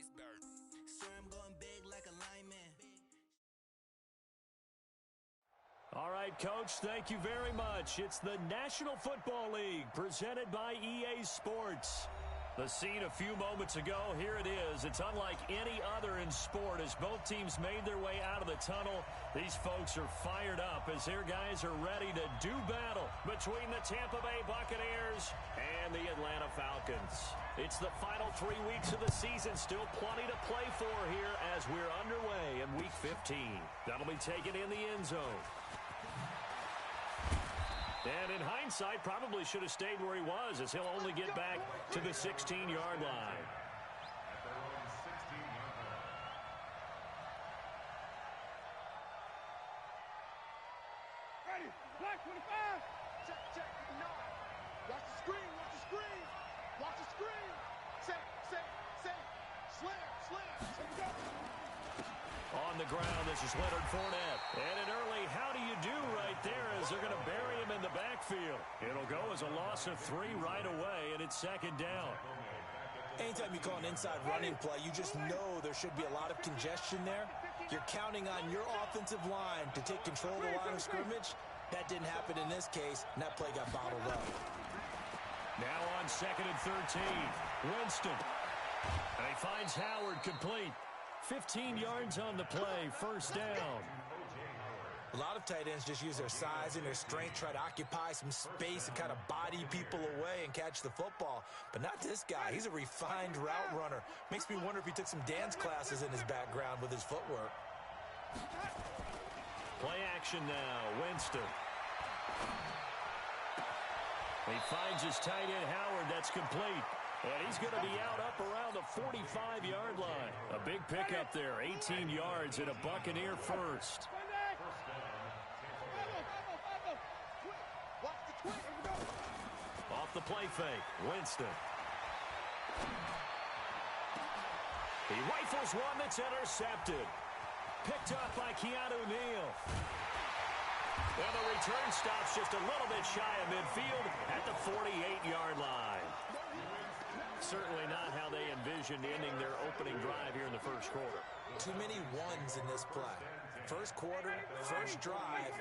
Swear I'm going big like a lineman. All right, Coach, thank you very much. It's the National Football League presented by EA Sports. The scene a few moments ago, here it is. It's unlike any other in sport as both teams made their way out of the tunnel. These folks are fired up as their guys are ready to do battle between the Tampa Bay Buccaneers and the Atlanta Falcons. It's the final 3 weeks of the season. Still plenty to play for here as we're underway in Week 15. That'll be taken in the end zone. And in hindsight, probably should have stayed where he was as he'll only get back to the 16-yard line. Ready, black 25. Check, no. Watch the screen, watch the screen. Watch the screen. Say. Slam. Go. On the ground, this is Leonard Fournette. And an early how do you do right there as they're going to bury him in the backfield. It'll go as a loss of 3 right away, and it's second down. Anytime you call an inside running play, you just know there should be a lot of congestion there. You're counting on your offensive line to take control of the line of scrimmage. That didn't happen in this case, and that play got bottled up. Now on 2nd and 13, Winston. And he finds Howard complete. 15 yards on the play, first down. A lot of tight ends just use their size and their strength, try to occupy some space and kind of body people away and catch the football. But not this guy. He's a refined route runner. Makes me wonder if he took some dance classes in his background with his footwork. Play action now, Winston. He finds his tight end, Howard. That's complete. And he's going to be out up around the 45-yard line. A big pickup there, 18 yards and a Buccaneer first. Off the play fake, Winston. He rifles one that's intercepted. Picked up by Keanu Neal. And the return stops just a little bit shy of midfield at the 48-yard line. Certainly not how they envisioned ending their opening drive here in the first quarter. Too many ones in this play. First quarter, first drive,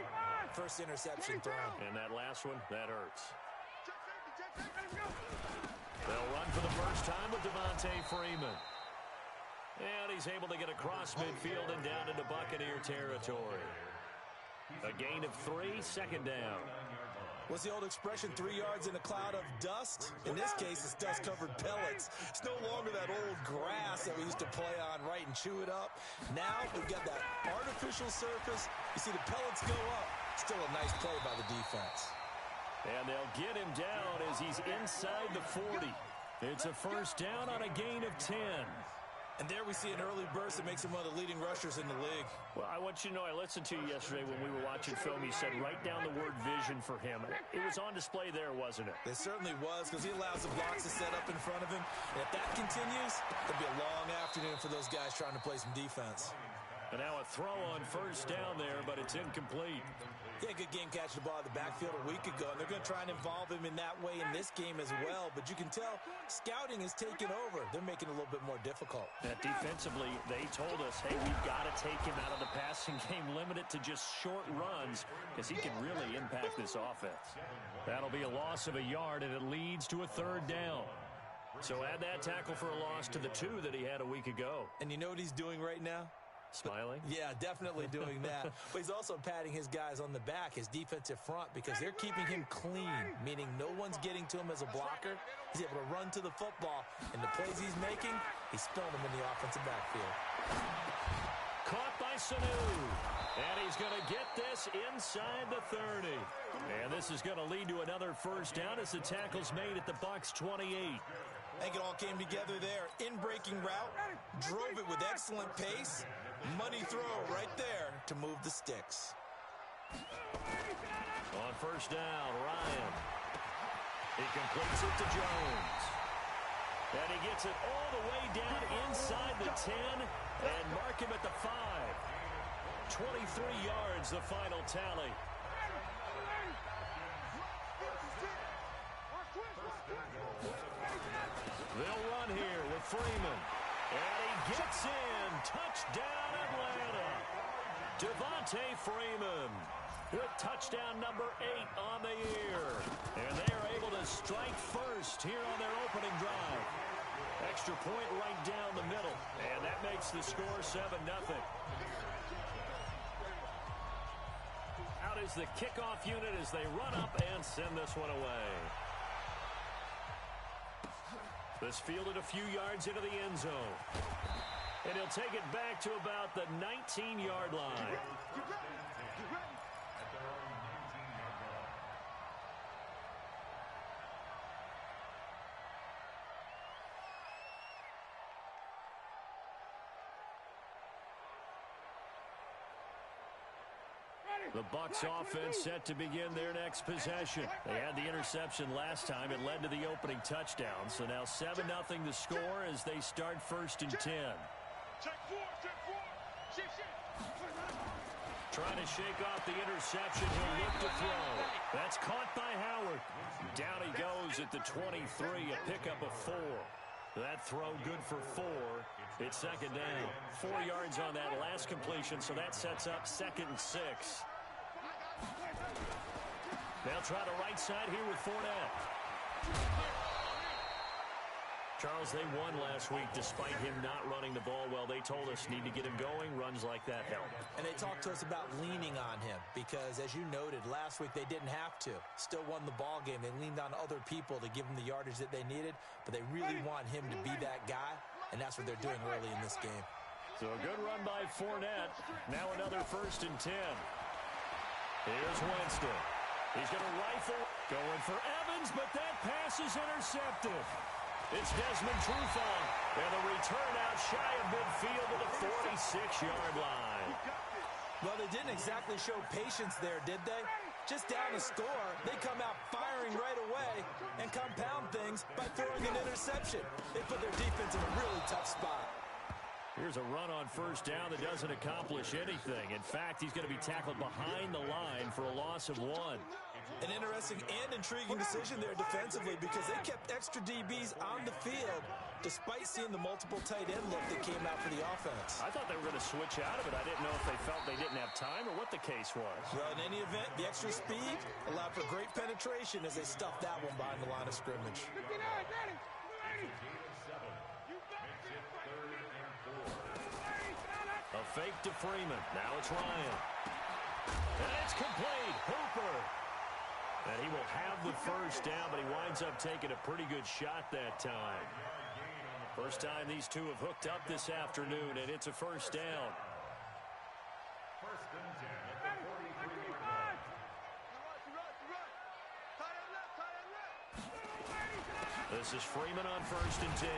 first interception thrown. And that last one, that hurts. They'll run for the first time with Devontae Freeman. And he's able to get across midfield and down into Buccaneer territory. A gain of 3, second down. What's the old expression, 3 yards in a cloud of dust? In this case, it's dust-covered pellets. It's no longer that old grass that we used to play on, right, and chew it up. Now we've got that artificial surface. You see the pellets go up. Still a nice play by the defense. And they'll get him down as he's inside the 40. It's a first down on a gain of 10. And there we see an early burst that makes him one of the leading rushers in the league. Well, I want you to know, I listened to you yesterday when we were watching film. You said write down the word vision for him. It was on display there, wasn't it? It certainly was, because he allows the blocks to set up in front of him. And if that continues, it'll be a long afternoon for those guys trying to play some defense. And now a throw on first down there, but it's incomplete. He had a good game catching the ball in the backfield a week ago, and they're going to try and involve him in that way in this game as well. But you can tell scouting is taking over. They're making it a little bit more difficult. That defensively, they told us, hey, we've got to take him out of the passing game, limit it to just short runs, because he can really impact this offense. That'll be a loss of a yard, and it leads to a third down. So add that tackle for a loss to the 2 that he had a week ago. And you know what he's doing right now? Smiling? Yeah, definitely doing that. But he's also patting his guys on the back, his defensive front, because they're keeping him clean, meaning no one's getting to him as a blocker. He's able to run to the football, and the plays he's making, he's spilling them in the offensive backfield. Caught by Sanu. And he's going to get this inside the 30. And this is going to lead to another first down as the tackle's made at the Bucs 28. I think it all came together there. In-breaking route, drove it with excellent pace. Money throw right there to move the sticks. On first down, Ryan. He completes it to Jones. And he gets it all the way down inside the 10 and mark him at the 5. 23 yards, the final tally. They'll run here with Freeman. And he gets in. Touchdown, Atlanta. Devontae Freeman with touchdown number 8 on the year. And they are able to strike first here on their opening drive. Extra point right down the middle. And that makes the score 7-0. Out is the kickoff unit as they run up and send this one away. This fielded a few yards into the end zone. And he'll take it back to about the 19-yard line. The Bucs offense set to begin their next possession. They had the interception last time. It led to the opening touchdown. So now 7-0 the score as they start 1st and 10. Trying to shake off the interception. He'll look to throw. That's caught by Howard. Down he goes at the 23, a pickup of 4. That throw good for 4. It's 2nd down. 4 yards on that last completion, so that sets up 2nd and 6. They'll try the right side here with Fournette. Charles, they won last week despite him not running the ball well. They told us need to get him going. Runs like that help. And they talked to us about leaning on him because, as you noted, last week they didn't have to. Still won the ball game. They leaned on other people to give them the yardage that they needed, but they really want him to be that guy, and that's what they're doing early in this game. So a good run by Fournette. Now another 1st and 10. Here's Winston. He's going to rifle. Going for Evans, but that pass is intercepted. It's Desmond Trufant. And the return out shy of midfield to the 46-yard line. Well, they didn't exactly show patience there, did they? Just down a score, they come out firing right away and compound things by throwing an interception. They put their defense in a really tough spot. Here's a run on 1st down that doesn't accomplish anything. In fact, he's going to be tackled behind the line for a loss of 1. An interesting and intriguing decision there defensively because they kept extra DBs on the field despite seeing the multiple tight end look that came out for the offense. I thought they were going to switch out of it. I didn't know if they felt they didn't have time or what the case was. Well, in any event, the extra speed allowed for great penetration as they stuffed that one behind the line of scrimmage. A fake to Freeman. Now it's Ryan. And it's complete. Hooper. And he will have the 1st down, but he winds up taking a pretty good shot that time. First time these two have hooked up this afternoon, and it's a 1st down. This is Freeman on 1st and 10.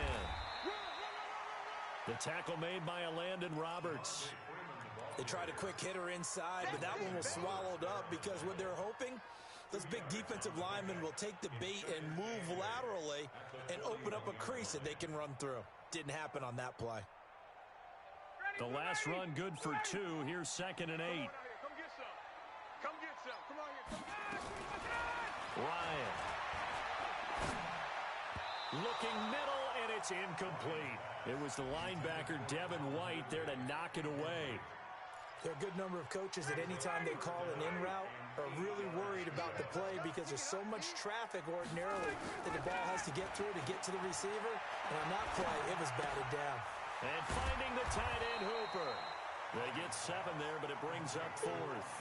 The tackle made by Landon Roberts. They tried a quick hitter inside, but that one was swallowed up because what they're hoping, those big defensive linemen will take the bait and move laterally and open up a crease that they can run through. Didn't happen on that play. The last run good for 2. Here's 2nd and 8. Come get some. Come get some. Come on here. Ryan. Looking middle, and it's incomplete. It was the linebacker, Devin White, there to knock it away. There are a good number of coaches that anytime they call an in route are really worried about the play because there's so much traffic ordinarily that the ball has to get through to get to the receiver. And on that play, it was batted down. And finding the tight end, Hooper. They get 7 there, but it brings up 4th.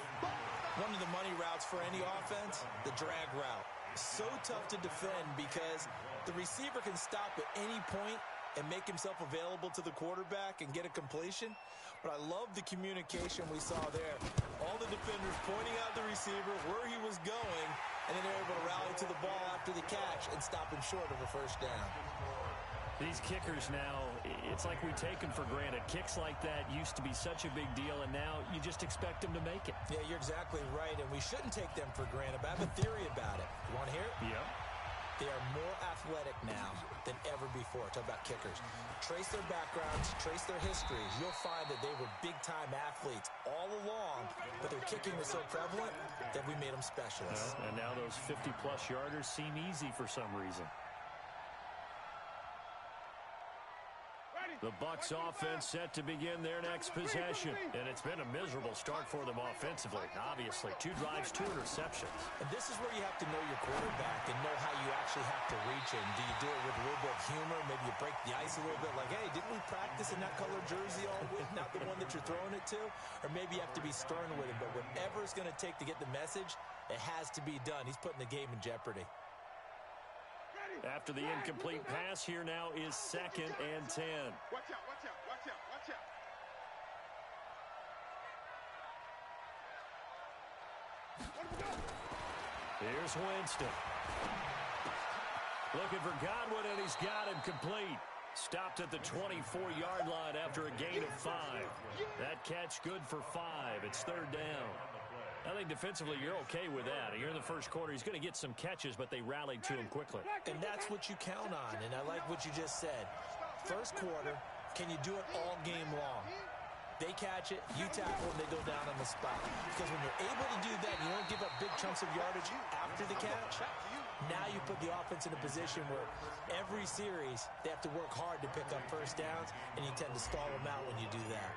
One of the money routes for any offense, the drag route. So tough to defend because the receiver can stop at any point and make himself available to the quarterback and get a completion. But I love the communication we saw there. All the defenders pointing out the receiver, where he was going, and then they're able to rally to the ball after the catch and stop him short of a 1st down. These kickers now, it's like we take them for granted. Kicks like that used to be such a big deal, and now you just expect them to make it. Yeah, you're exactly right, and we shouldn't take them for granted. But I have a theory about it. You want to hear it? Yep. They are more athletic now than ever before. Talk about kickers. Trace their backgrounds, trace their history. You'll find that they were big-time athletes all along, but their kicking was so prevalent that we made them specialists. And now those 50-plus yarders seem easy for some reason. The Bucs offense set to begin their next possession. And it's been a miserable start for them offensively, obviously. 2 drives, 2 interceptions. And this is where you have to know your quarterback and know how you actually have to reach him. Do you do it with a little bit of humor? Maybe you break the ice a little bit like, hey, didn't we practice in that color jersey all week? Not the one that you're throwing it to? Or maybe you have to be stern with him. But whatever it's going to take to get the message, it has to be done. He's putting the game in jeopardy. After the incomplete pass, here now is 2nd and 10. Watch out, watch out, watch out, watch out. Here's Winston. Looking for Godwin, and he's got him complete. Stopped at the 24-yard line after a gain of 5. That catch good for 5. It's 3rd down. I think defensively you're okay with that. Here in the first quarter, he's going to get some catches, but they rallied to him quickly. And that's what you count on, and I like what you just said. First quarter, can you do it all game long? They catch it, you tackle them, they go down on the spot. Because when you're able to do that, you don't give up big chunks of yardage after the catch, now you put the offense in a position where every series they have to work hard to pick up first downs, and you tend to stall them out when you do that.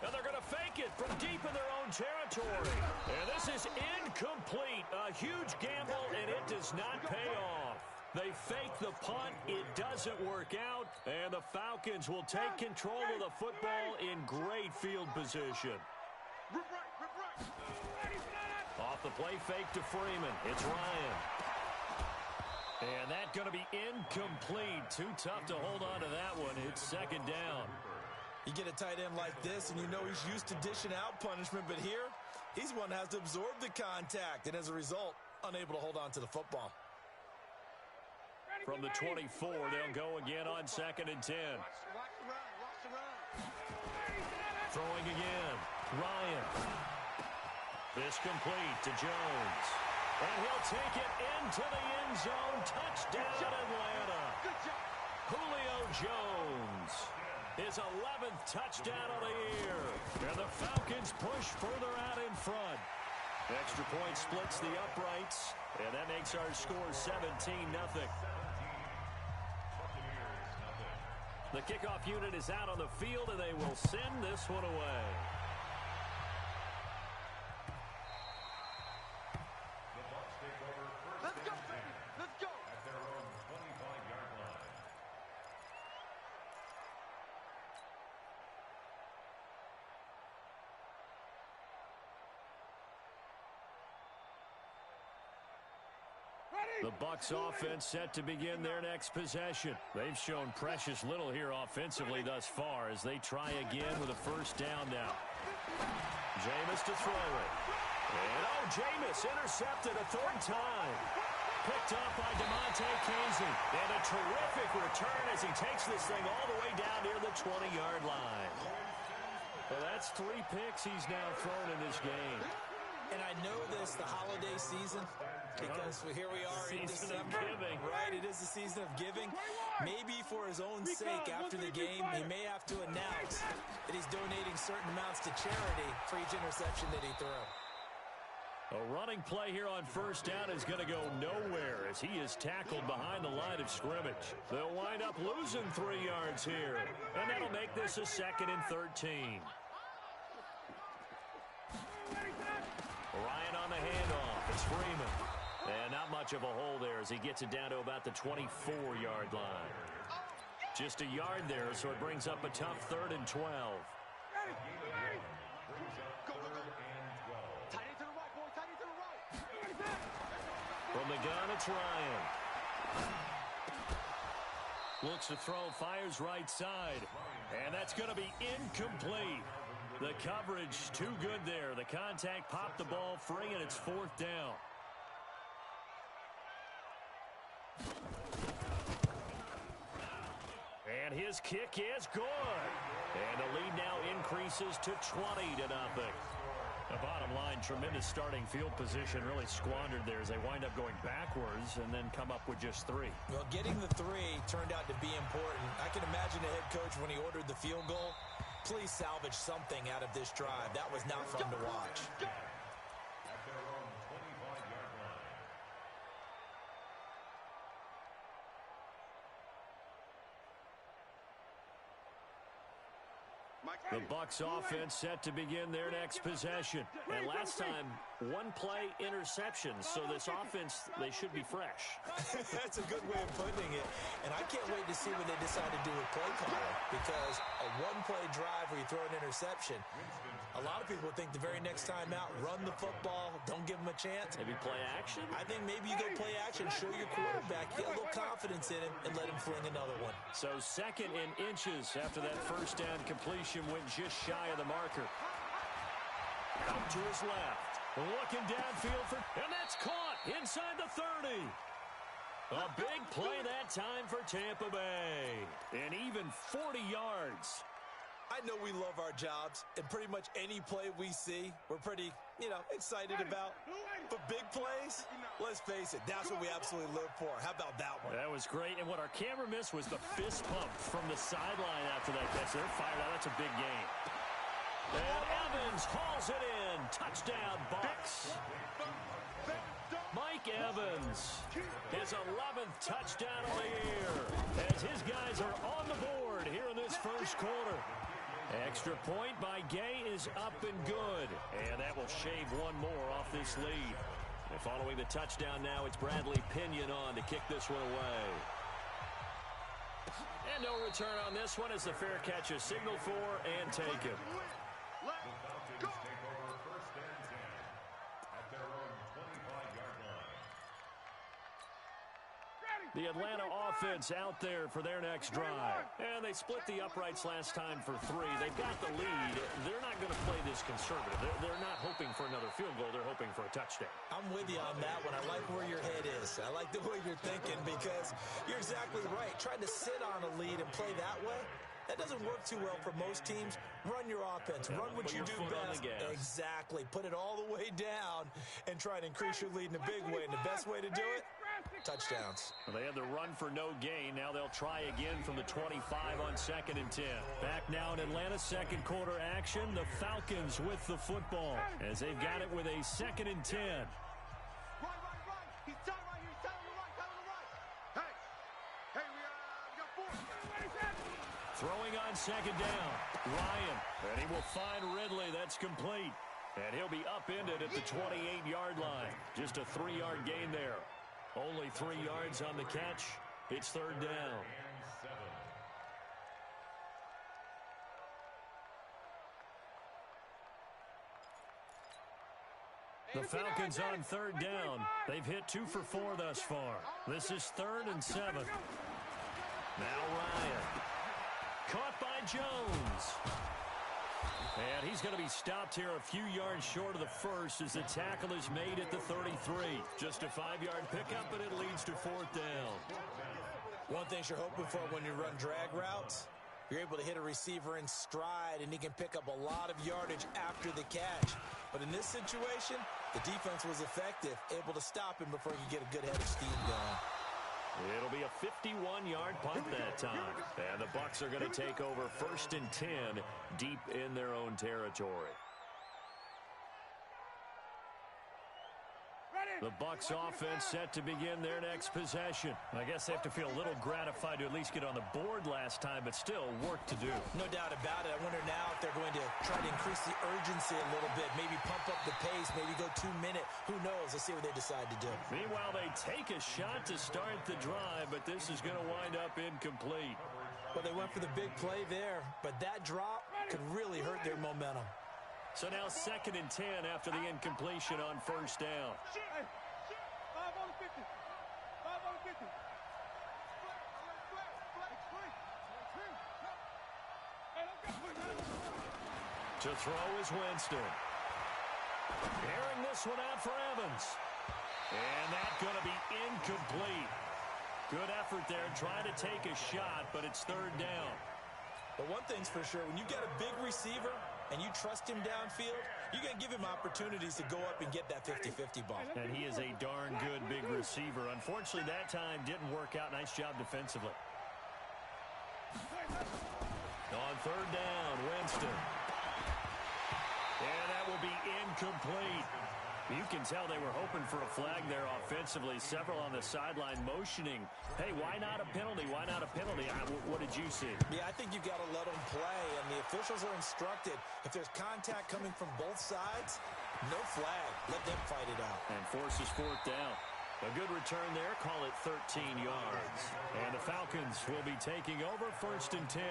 And they're going to fake it from deep in their own territory. And this is incomplete. A huge gamble, and it does not pay off. They fake the punt. It doesn't work out. And the Falcons will take control of the football in great field position. Off the play fake to Freeman. It's Ryan. And that's going to be incomplete. Too tough to hold on to that one. It's 2nd down. You get a tight end like this, and you know he's used to dishing out punishment, but here, he's one that has to absorb the contact, and as a result, unable to hold on to the football. From the 24, they'll go again on 2nd and 10. Throwing again. Ryan. This complete to Jones. And he'll take it into the end zone. Touchdown, Atlanta. Julio Jones. His 11th touchdown of the year. And the Falcons push further out in front. Extra point splits the uprights. And that makes our score 17-0. The kickoff unit is out on the field, and they will send this one away. Let's go, baby. Let's go. At their own 25-yard line. The Bucs offense set to begin their next possession. They've shown precious little here offensively thus far as they try again with a first down now. Jameis to throw it. And Jameis intercepted a 3rd time. Picked up by DeMonte Casey. And a terrific return as he takes this thing all the way down near the 20-yard line. Well, that's 3 picks he's now thrown in this game. And I know this, the holiday season, because here we are in December. Right, it is the season of giving. Maybe for his own sake, after the game, he may have to announce that he's donating certain amounts to charity for each interception that he threw. A running play here on first down is going to go nowhere as he is tackled behind the line of scrimmage. They'll wind up losing 3 yards here, and that'll make this a 2nd and 13. Ryan on the handoff. It's Freeman. And not much of a hole there as he gets it down to about the 24-yard line. Just a yard there, so it brings up a tough 3rd and 12. From the gun, it's Ryan. Looks to throw, fires right side. And that's going to be incomplete. The coverage too good there. The contact popped the ball free, and it's 4th down. And his kick is good. And the lead now increases to 20-0. The bottom line, tremendous starting field position, really squandered there as they wind up going backwards and then come up with just 3. Well, getting the 3 turned out to be important. I can imagine the head coach when he ordered the field goal. Please salvage something out of this drive. That was not fun to watch. At their own 25-yard line. The Bucs offense set to begin their next possession. And last time, one-play interceptions. So this offense, they should be fresh. That's a good way of putting it. And I can't wait to see what they decide to do with play calling. Because a one-play drive where you throw an interception, a lot of people think the very next time out, run the football, don't give them a chance. Maybe play action? I think maybe you go play action, show your quarterback, get a little confidence in him, and let him fling another one. So second in inches after that first down completion went just shy of the marker. Out to his left. Looking downfield for, and that's caught inside the 30. A big play that time for Tampa Bay. And even 40 yards. I know we love our jobs, and pretty much any play we see, we're pretty, excited about. But big plays, let's face it, that's what we absolutely live for. How about that one? That was great, and what our camera missed was the fist pump from the sideline after that catch. They're fired out. That's a big game. And Evans hauls it in. Touchdown, Bucs. Mike Evans, his 11th touchdown of the year, as his guys are on the board here in this first quarter. Extra point by Gay is up and good, and that will shave one more off this lead. And following the touchdown now, it's Bradley Pinion on to kick this one away. And no return on this one as the fair catch is signaled for and taken. The Falcons take over first and 10 at their own 25-yard line. The Atlanta offense out there for their next drive. And they split the uprights last time for 3. They've got the lead. They're not going to play this conservative. They're not hoping for another field goal. They're hoping for a touchdown. I'm with you on that one. I like where your head is. I like the way you're thinking because you're exactly right. Trying to sit on a lead and play that way, that doesn't work too well for most teams. Run your offense. Run what you do best. Exactly. Put it all the way down and try and increase your lead in a big way. And the best way to do it, touchdowns. Well, they had the run for no gain. Now they'll try again from the 25 on 2nd and 10. Back now in Atlanta, second quarter action. The Falcons with the football as they've got it with a 2nd and 10. Right. He's tied right here. He's tied on the right. Tied on the right. Hey, we got 4. Throwing on 2nd down. Ryan. And he will find Ridley. That's complete. And he'll be upended at the 28-yard line. Just a 3-yard gain there. Only 3 yards on the catch. It's 3rd down. The Falcons on 3rd down. They've hit 2 for 4 thus far. This is 3rd and 7. Now Ryan. Caught by Jones. And he's going to be stopped here a few yards short of the first as the tackle is made at the 33. Just a 5-yard pickup, and it leads to 4th down. One thing you're hoping for when you run drag routes, you're able to hit a receiver in stride, and he can pick up a lot of yardage after the catch. But in this situation, the defense was effective, able to stop him before he could get a good head of steam going. It'll be a 51-yard punt that time. And the Bucs are going to take over 1st and 10 deep in their own territory. The Bucs offense set to begin their next possession. I guess they have to feel a little gratified to at least get on the board last time, but still work to do. No doubt about it. I wonder now if they're going to try to increase the urgency a little bit, maybe pump up the pace, maybe go 2-minute. Who knows? Let's see what they decide to do. Meanwhile, they take a shot to start the drive, but this is going to wind up incomplete. Well, they went for the big play there, but that drop could really hurt their momentum. So now 2nd and 10 after the incompletion on 1st down. 5 on the 50. 5 on the 50. To throw is Winston. Airing this one out for Evans. And that's going to be incomplete. Good effort there, trying to take a shot, but it's 3rd down. But one thing's for sure, when you got a big receiver and you trust him downfield, you're going to give him opportunities to go up and get that 50-50 ball. And he is a darn good big receiver. Unfortunately, that time didn't work out. Nice job defensively. On 3rd down, Winston. And that will be incomplete. You can tell they were hoping for a flag there offensively. Several on the sideline motioning, hey, why not a penalty? Why not a penalty? What did you see? Yeah, I think you got to let them play, and the officials are instructed. If there's contact coming from both sides, no flag. Let them fight it out. And forces fourth down. A good return there. Call it 13 yards. And the Falcons will be taking over 1st and 10.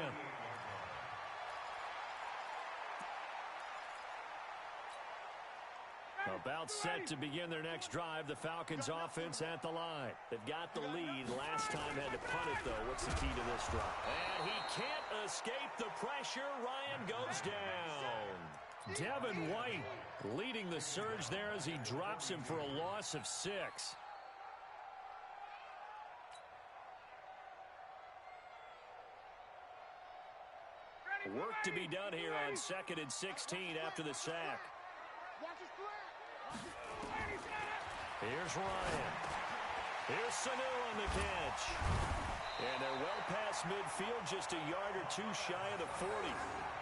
About set to begin their next drive. The Falcons offense at the line. They've got the lead. Last time had to punt it, though. What's the key to this drive? And he can't escape the pressure. Ryan goes down. Devin White leading the surge there as he drops him for a loss of 6. Work to be done here on 2nd and 16 after the sack. Here's Ryan. Here's Sanu on the catch. And they're well past midfield, just a yard or two shy of the 40.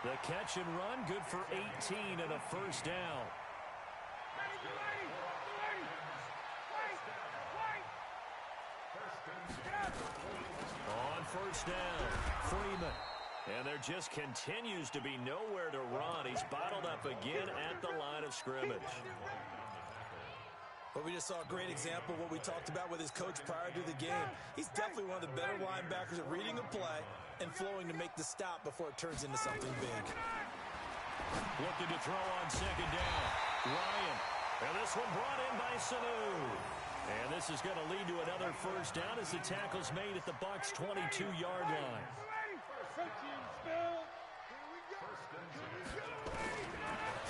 The catch and run, good for 18 and a first down. On first down, Freeman. And there just continues to be nowhere to run. He's bottled up again at the line of scrimmage. But we just saw a great example of what we talked about with his coach prior to the game. He's definitely one of the better linebackers at reading a play and flowing to make the stop before it turns into something big. Looking to throw on 2nd down. Ryan. And this one brought in by Sanu. And this is going to lead to another first down as the tackle's made at the Bucs' 22-yard line.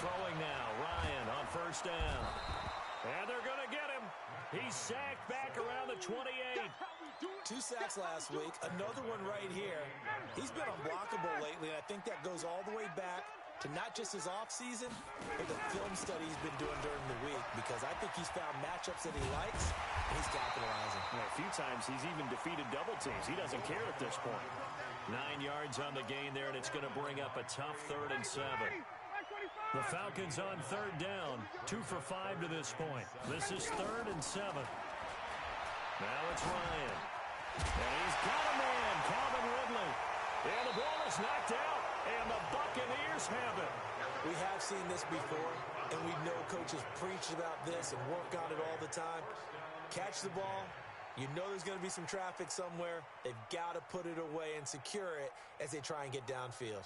Throwing now. Ryan on first down. And they're going to get him. He's sacked back around the 28. 2 sacks last week. Another one right here. He's been unblockable lately, and I think that goes all the way back to not just his offseason, but the film study he's been doing during the week, because I think he's found matchups that he likes, and he's capitalizing. Yeah, a few times he's even defeated double teams. He doesn't care at this point. 9 yards on the gain there, and it's going to bring up a tough 3rd and 7. The Falcons on 3rd down, 2 for 5 to this point. This is 3rd and 7. Now it's Ryan. And he's got a man, Calvin Ridley. And the ball is knocked out, and the Buccaneers have it. We have seen this before, and we know coaches preach about this and work on it all the time. Catch the ball. You know there's going to be some traffic somewhere. They've got to put it away and secure it as they try and get downfield.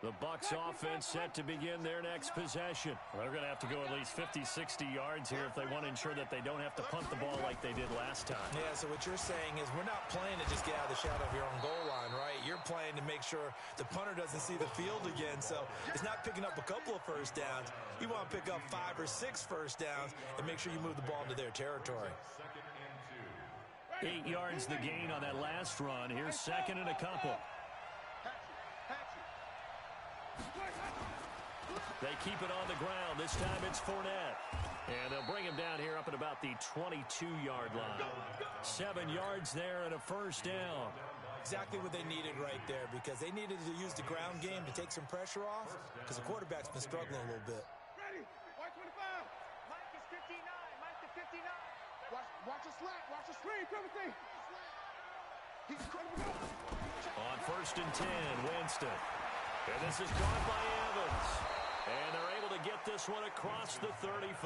The Bucs offense set to begin their next possession. They're going to have to go at least 50, 60 yards here if they want to ensure that they don't have to punt the ball like they did last time. Yeah, so what you're saying is we're not playing to just get out of the shadow of your own goal line, right? You're playing to make sure the punter doesn't see the field again. So it's not picking up a couple of first downs. You want to pick up 5 or 6 first downs and make sure you move the ball into their territory. 8 yards the gain on that last run. Here's 2nd and a couple. They keep it on the ground. This time it's Fournette. And they'll bring him down here up at about the 22-yard line. 7 yards there and a first down. Exactly what they needed right there, because they needed to use the ground game to take some pressure off, because the quarterback's been struggling a little bit. Ready? White 25. Mike is 59. Mike is 59. Watch a slant. Watch a screen. Timothy. He's incredible. On 1st and 10, Winston. And this is caught by Evans. And they're able to get this one across the 35.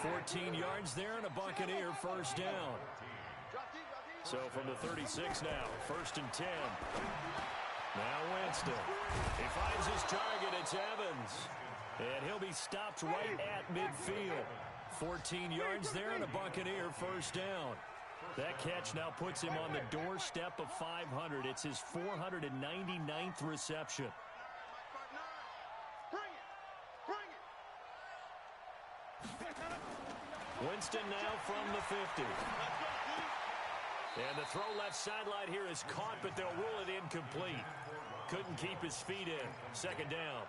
14 yards there and a Buccaneer first down. So from the 36 now, 1st and 10. Now Winston. He finds his target. It's Evans. And he'll be stopped right at midfield. 14 yards there and a Buccaneer first down. That catch now puts him on the doorstep of 500. It's his 499th reception. Winston now from the 50. And the throw left sideline here is caught, but they'll rule it incomplete. Couldn't keep his feet in. 2nd down.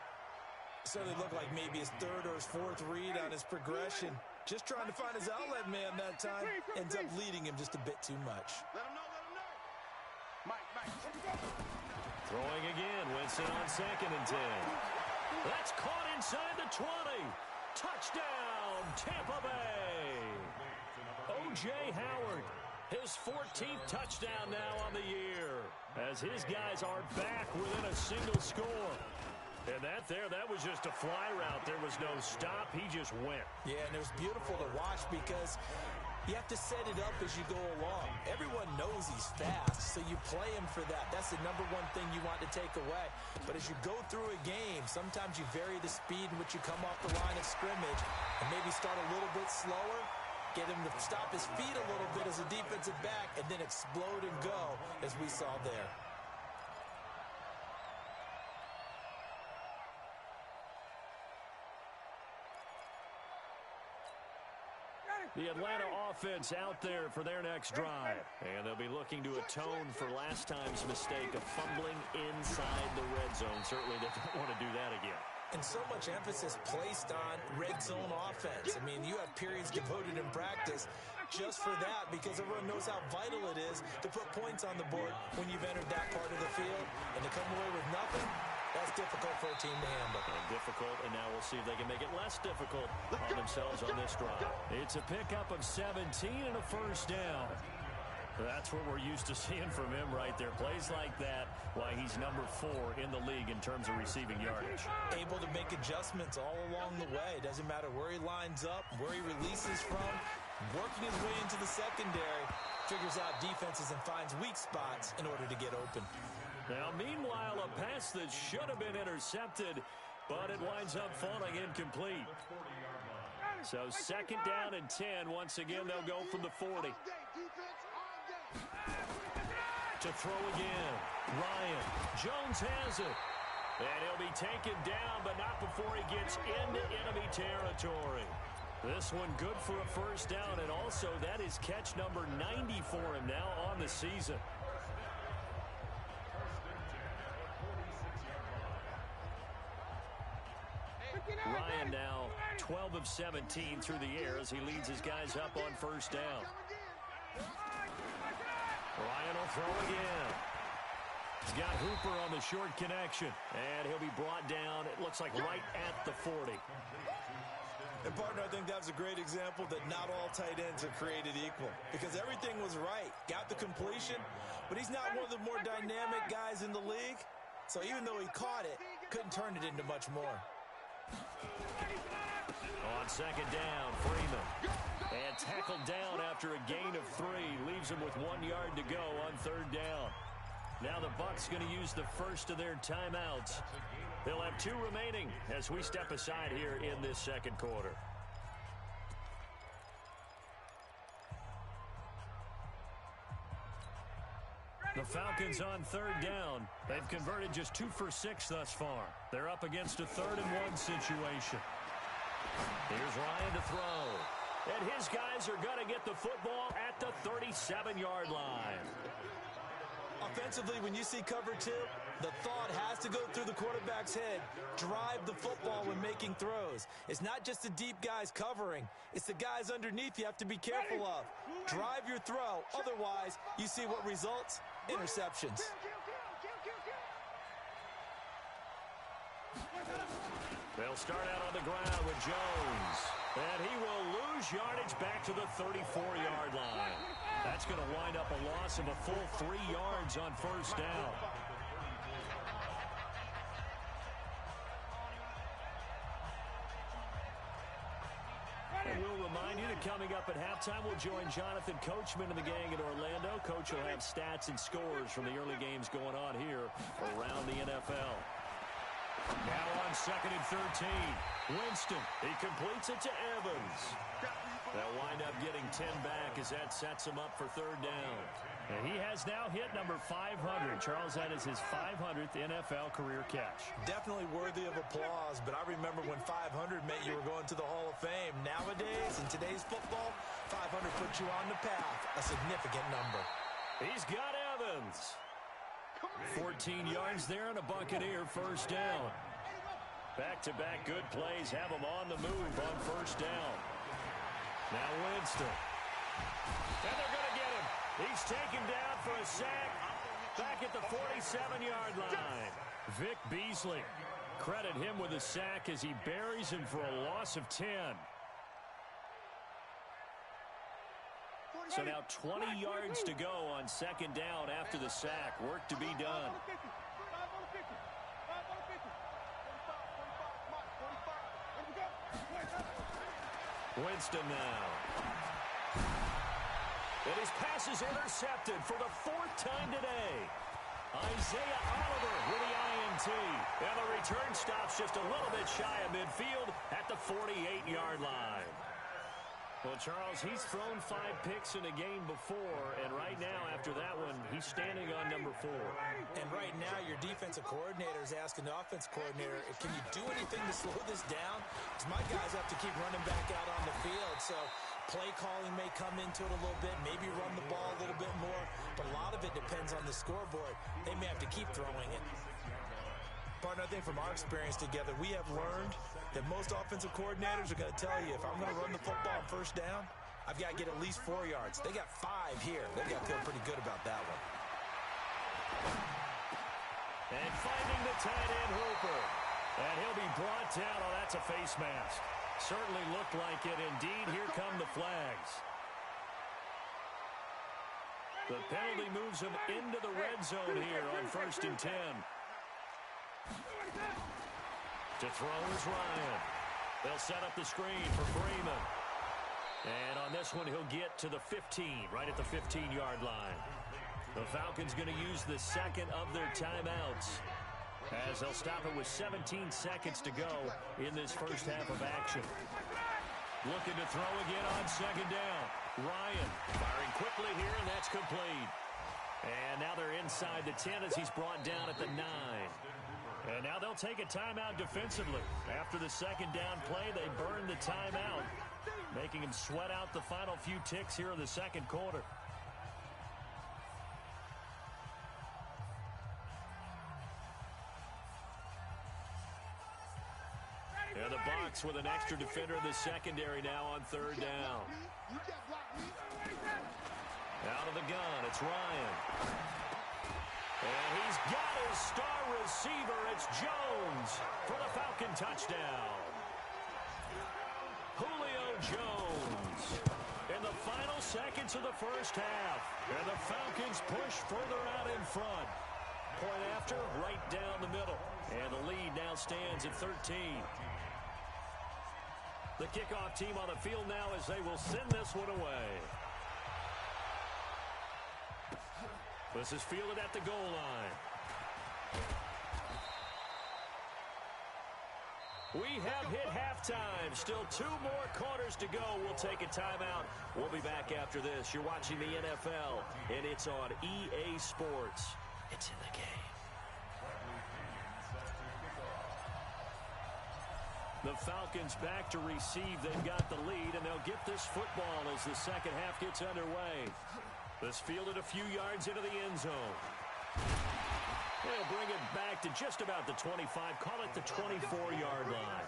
Certainly looked like maybe his 3rd or his 4th read on his progression. Just trying to find his outlet man that time. Ends up leading him just a bit too much. Let him know. Mike. Throwing again. Winston on 2nd and 10. That's caught inside the 20. Touchdown, Tampa Bay. O.J. Howard, his 14th touchdown now on the year, as his guys are back within a single score. And that was just a fly route. There was no stop. He just went. Yeah, and it was beautiful to watch because you have to set it up as you go along. Everyone knows he's fast, so you play him for that. That's the number one thing you want to take away. But as you go through a game, sometimes you vary the speed in which you come off the line of scrimmage and maybe start a little bit slower, get him to stop his feet a little bit as a defensive back, and then explode and go, as we saw there. The Atlanta offense out there for their next drive. And they'll be looking to atone for last time's mistake of fumbling inside the red zone. Certainly they don't want to do that again. And so much emphasis placed on red zone offense. I mean, you have periods devoted in practice just for that because everyone knows how vital it is to put points on the board when you've entered that part of the field. And to come away with nothing, that's difficult for a team to handle. And difficult, and now we'll see if they can make it less difficult on themselves on this drive. It's a pickup of 17 and a first down. That's what we're used to seeing from him right there. Plays like that, why he's number 4 in the league in terms of receiving yardage. Able to make adjustments all along the way. Doesn't matter where he lines up, where he releases from. Working his way into the secondary, figures out defenses and finds weak spots in order to get open. Now, meanwhile, a pass that should have been intercepted, but it winds up falling incomplete. So 2nd down and 10. Once again, they'll go from the 40. To throw again. Ryan. Jones has it. And he'll be taken down, but not before he gets into enemy territory. This one good for a first down, and also that is catch number 90 for him now on the season. Ryan now 12 of 17 through the air as he leads his guys up on first down. Ryan will throw again. He's got Hooper on the short connection, and he'll be brought down, it looks like, right at the 40. And, partner, I think that was a great example that not all tight ends are created equal because everything was right. Got the completion, but he's not one of the more dynamic guys in the league. So even though he caught it, couldn't turn it into much more. On 2nd down, Freeman. And tackled down after a gain of 3. Leaves him with 1 yard to go on 3rd down. Now the Bucs going to use the first of their timeouts. They'll have 2 remaining as we step aside here in this 2nd quarter. The Falcons on 3rd down. They've converted just 2 for 6 thus far. They're up against a 3rd and 1 situation. Here's Ryan to throw. And his guys are going to get the football at the 37-yard line. Offensively, when you see cover 2, the thought has to go through the quarterback's head. Drive the football when making throws. It's not just the deep guys covering. It's the guys underneath you have to be careful of. Drive your throw. Otherwise, you see what results? Interceptions. They'll start out on the ground with Jones. And he will lose yardage back to the 34-yard line. That's going to wind up a loss of a full 3 yards on first down. And we'll remind you that coming up at halftime, we'll join Jonathan Coachman and the gang in Orlando. Coach will have stats and scores from the early games going on here around the NFL. Now on 2nd and 13. Winston, he completes it to Evans. They'll wind up getting 10 back as that sets him up for 3rd down. And he has now hit number 500. Charles, that is his 500th NFL career catch. Definitely worthy of applause, but I remember when 500 meant you were going to the Hall of Fame. Nowadays, in today's football, 500 puts you on the path, a significant number. He's got Evans. 14 yards there and a Buccaneer first down. Back-to-back good plays have him on the move on first down. Now Winston. And they're going to get him. He's taken down for a sack. Back back at the 47-yard line. Vic Beasley. Credit him with a sack as he buries him for a loss of 10. So now 20 yards to go on second down after the sack. Work to be done. Winston now. And his pass is intercepted for the fourth time today. Isaiah Oliver with the INT. And the return stops just a little bit shy of midfield at the 48-yard line. Well, Charles, he's thrown 5 picks in a game before, and right now, after that one, he's standing on number 4. And right now, your defensive coordinator is asking the offense coordinator, can you do anything to slow this down? Because my guys have to keep running back out on the field, so play calling may come into it a little bit, maybe run the ball a little bit more, but a lot of it depends on the scoreboard. They may have to keep throwing it. Partner, I think from our experience together, we have learned that most offensive coordinators are going to tell you, if I'm going to run the football on first down, I've got to get at least 4 yards. They got 5 here. They've got to feel pretty good about that one. And finding the tight end, Hooper. And he'll be brought down. Oh, that's a face mask. Certainly looked like it. Indeed, here come the flags. The penalty moves him into the red zone here on 1st and 10. To throw is Ryan. They'll set up the screen for Freeman. And on this one, he'll get to the 15, right at the 15-yard line. The Falcons going to use the second of their timeouts, as they'll stop it with 17 seconds to go in this first half of action. Looking to throw again on second down. Ryan firing quickly here, and that's complete. And now they're inside the 10 as he's brought down at the 9. And now they'll take a timeout defensively. After the second down play, they burn the timeout, making him sweat out the final few ticks here in the second quarter. And the Bucs with an extra defender in the secondary now on third down. Out of the gun, it's Ryan. And he's got his star receiver. It's Jones for the Falcon touchdown. Julio Jones in the final seconds of the first half. And the Falcons push further out in front. Point after, right down the middle. And the lead now stands at 13. The kickoff team on the field now as they will send this one away. This is fielded at the goal line. We have hit halftime. Still 2 more quarters to go. We'll take a timeout. We'll be back after this. You're watching the NFL, and it's on EA Sports. It's in the game. The Falcons back to receive. They've got the lead, and they'll get this football as the second half gets underway. This fielded a few yards into the end zone. They'll bring it back to just about the 25. Call it the 24-yard line.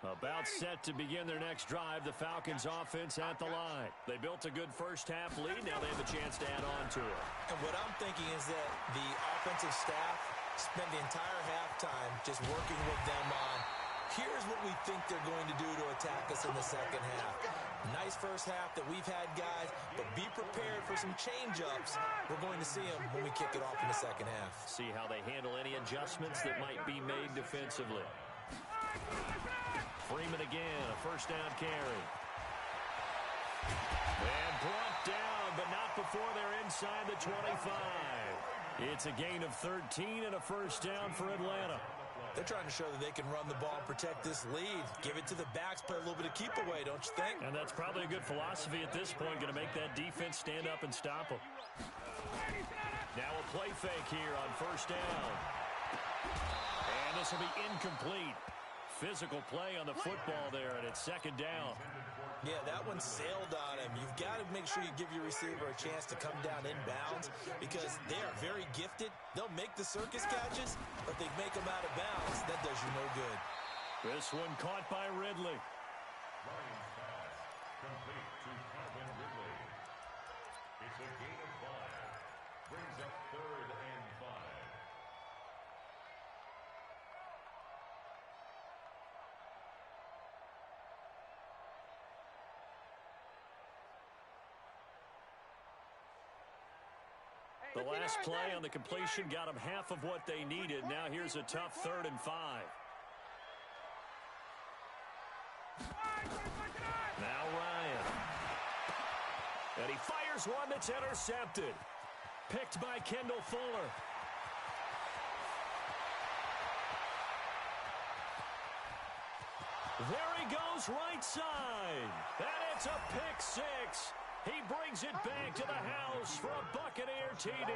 About set to begin their next drive, the Falcons offense at the line. They built a good first half lead. Now they have a chance to add on to it. And what I'm thinking is that the offensive staff spent the entire halftime just working with them on, here's what we think they're going to do to attack us in the second half. Nice first half that we've had, guys, but be prepared for some change-ups. We're going to see them when we kick it off in the second half. See how they handle any adjustments that might be made defensively. Freeman again, a first down carry. And brought down, but not before they're inside the 25. It's a gain of 13 and a first down for Atlanta. They're trying to show that they can run the ball and protect this lead. Give it to the backs, play a little bit of keep away, don't you think? And that's probably a good philosophy at this point, going to make that defense stand up and stop them. Now a play fake here on first down. And this will be incomplete. Physical play on the football there, and it's second down. Yeah, that one sailed on him. You've got to make sure you give your receiver a chance to come down inbounds because they are very gifted. They'll make the circus catches, but they make them out of bounds. That does you no good. This one caught by Ridley. Ryan's pass complete to Calvin Ridley. It's a gain of 5. Brings up 3rd and 5. The last play on the completion got them half of what they needed. Now here's a tough 3rd and 5. Now Ryan. And he fires one that's intercepted. Picked by Kendall Fuller. There he goes right side. And it's a pick 6. He brings it back to the house for a Buccaneer TD.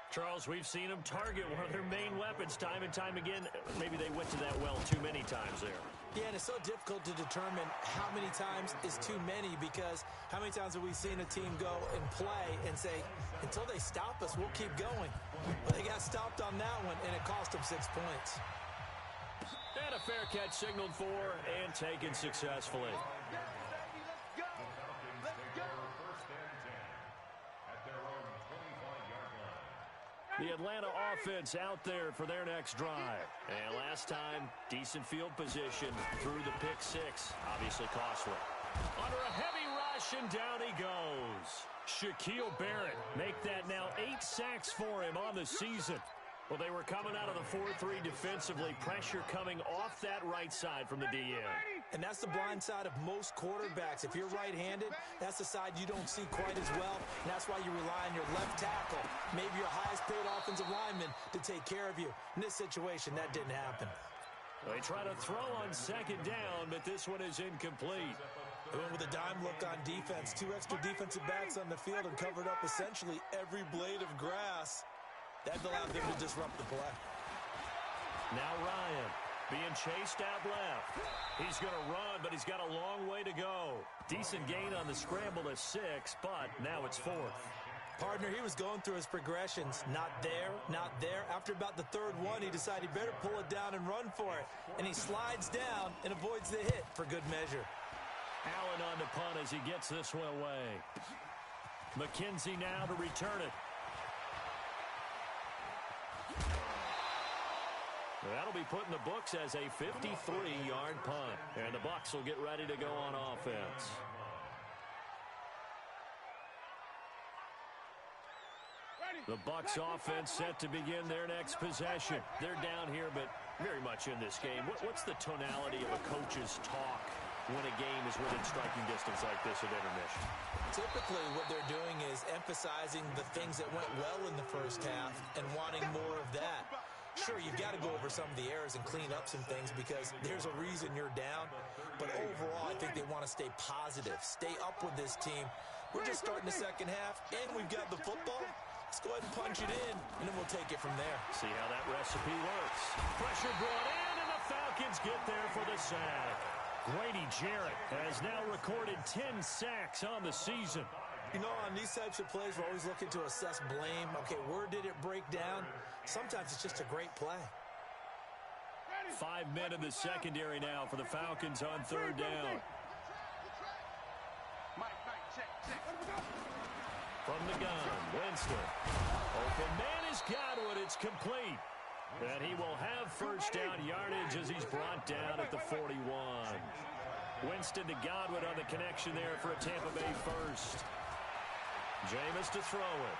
Charles, we've seen him target one of their main weapons time and time again. Maybe they went to that well too many times there. Yeah, and it's so difficult to determine how many times is too many because how many times have we seen a team go and play and say, until they stop us, we'll keep going. Well, they got stopped on that one, and it cost them 6 points. And a fair catch signaled for and taken successfully. The Atlanta offense out there for their next drive. And last time, decent field position through the pick 6. Obviously costly. Under a heavy rush, and down he goes. Shaquille Barrett make that now 8 sacks for him on the season. Well, they were coming out of the 4-3 defensively. Pressure coming off that right side from the DN. And that's the blind side of most quarterbacks. If you're right-handed, that's the side you don't see quite as well. And that's why you rely on your left tackle, maybe your highest-paid offensive lineman, to take care of you. In this situation, that didn't happen. They try to throw on 2nd down, but this one is incomplete. They went with a dime look on defense. 2 extra defensive backs on the field and covered up essentially every blade of grass. That allowed them to disrupt the play. Now Ryan being chased out left. He's going to run, but he's got a long way to go. Decent gain on the scramble to 6, but now it's 4th. Partner, he was going through his progressions. Not there, not there. After about the 3rd one, he decided he better pull it down and run for it. And he slides down and avoids the hit for good measure. Allen on the punt as he gets this one away. McKenzie now to return it. That'll be put in the books as a 53-yard punt. And the Bucs will get ready to go on offense. The Bucs offense set to begin their next possession. They're down here, but very much in this game. What's the tonality of a coach's talk when a game is within striking distance like this at intermission? Typically, what they're doing is emphasizing the things that went well in the first half and wanting more of that. Sure, you've got to go over some of the errors and clean up some things because there's a reason you're down. But overall, I think they want to stay positive, stay up with this team. We're just starting the second half, and we've got the football. Let's go ahead and punch it in, and then we'll take it from there. See how that recipe works. Pressure brought in, and the Falcons get there for the sack. Grady Jarrett has now recorded 10 sacks on the season. You know, on these types of plays, we're always looking to assess blame. Okay, where did it break down? Sometimes it's just a great play. 5 men in the secondary now for the Falcons on 3rd down. From the gun, Winston. Open man is Godwin. It's complete. And he will have 1st down yardage as he's brought down at the 41. Winston to Godwin on the connection there for a Tampa Bay 1st. Jameis to throw it.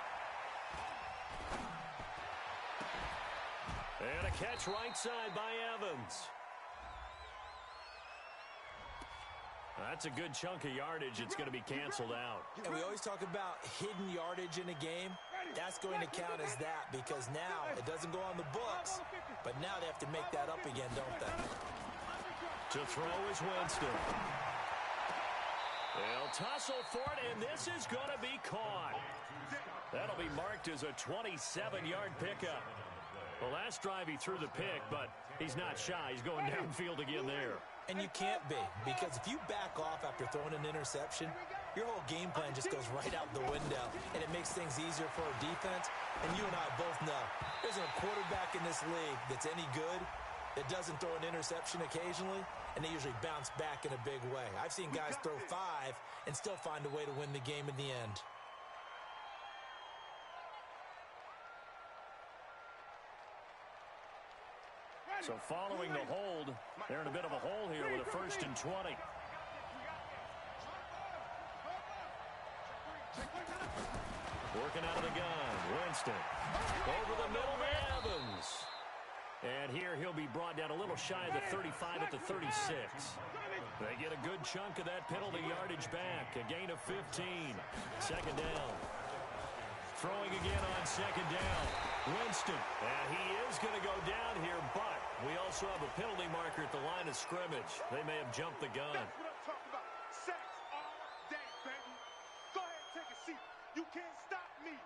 And a catch right side by Evans. That's a good chunk of yardage. It's going to be canceled out. And we always talk about hidden yardage in a game. That's going to count as that because now it doesn't go on the books, but now they have to make that up again, don't they? To throw is Winston. They'll tussle for it, and this is going to be caught. That'll be marked as a 27-yard pickup. The last drive he threw the pick, but he's not shy. He's going downfield again there. And you can't be, because if you back off after throwing an interception, your whole game plan just goes right out the window, and it makes things easier for our defense. And you and I both know there's a quarterback in this league that's any good that doesn't throw an interception occasionally, and they usually bounce back in a big way. I've seen guys throw 5 and still find a way to win the game in the end. So following the hold, they're in a bit of a hole here with a 1st and 20. Working out of the gun, Winston. Over the middle to Evans. And here he'll be brought down a little shy of the 35 at the 36. They get a good chunk of that penalty yardage back. A gain of 15. 2nd down. Throwing again on 2nd down. Winston. And he is going to go down here, but we also have a penalty marker at the line of scrimmage. They may have jumped the gun. That's what I'm talking about. Sacks all day, baby. Go ahead and take a seat. You can't stop me.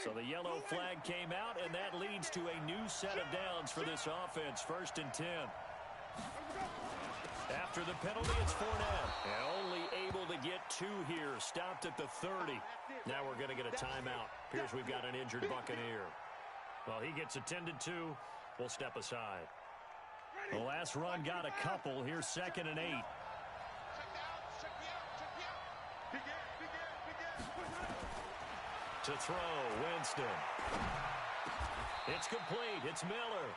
So the yellow flag came out, and that leads to a new set of downs for this offense. 1st and 10. After the penalty, it's Fournette. And only able to get 2 here. Stopped at the 30. Now we're going to get a timeout. Appears we've got an injured Buccaneer. Well, he gets attended to. We'll step aside. The last run got a couple. Here's 2nd and 8. To throw, Winston. It's complete. It's Miller.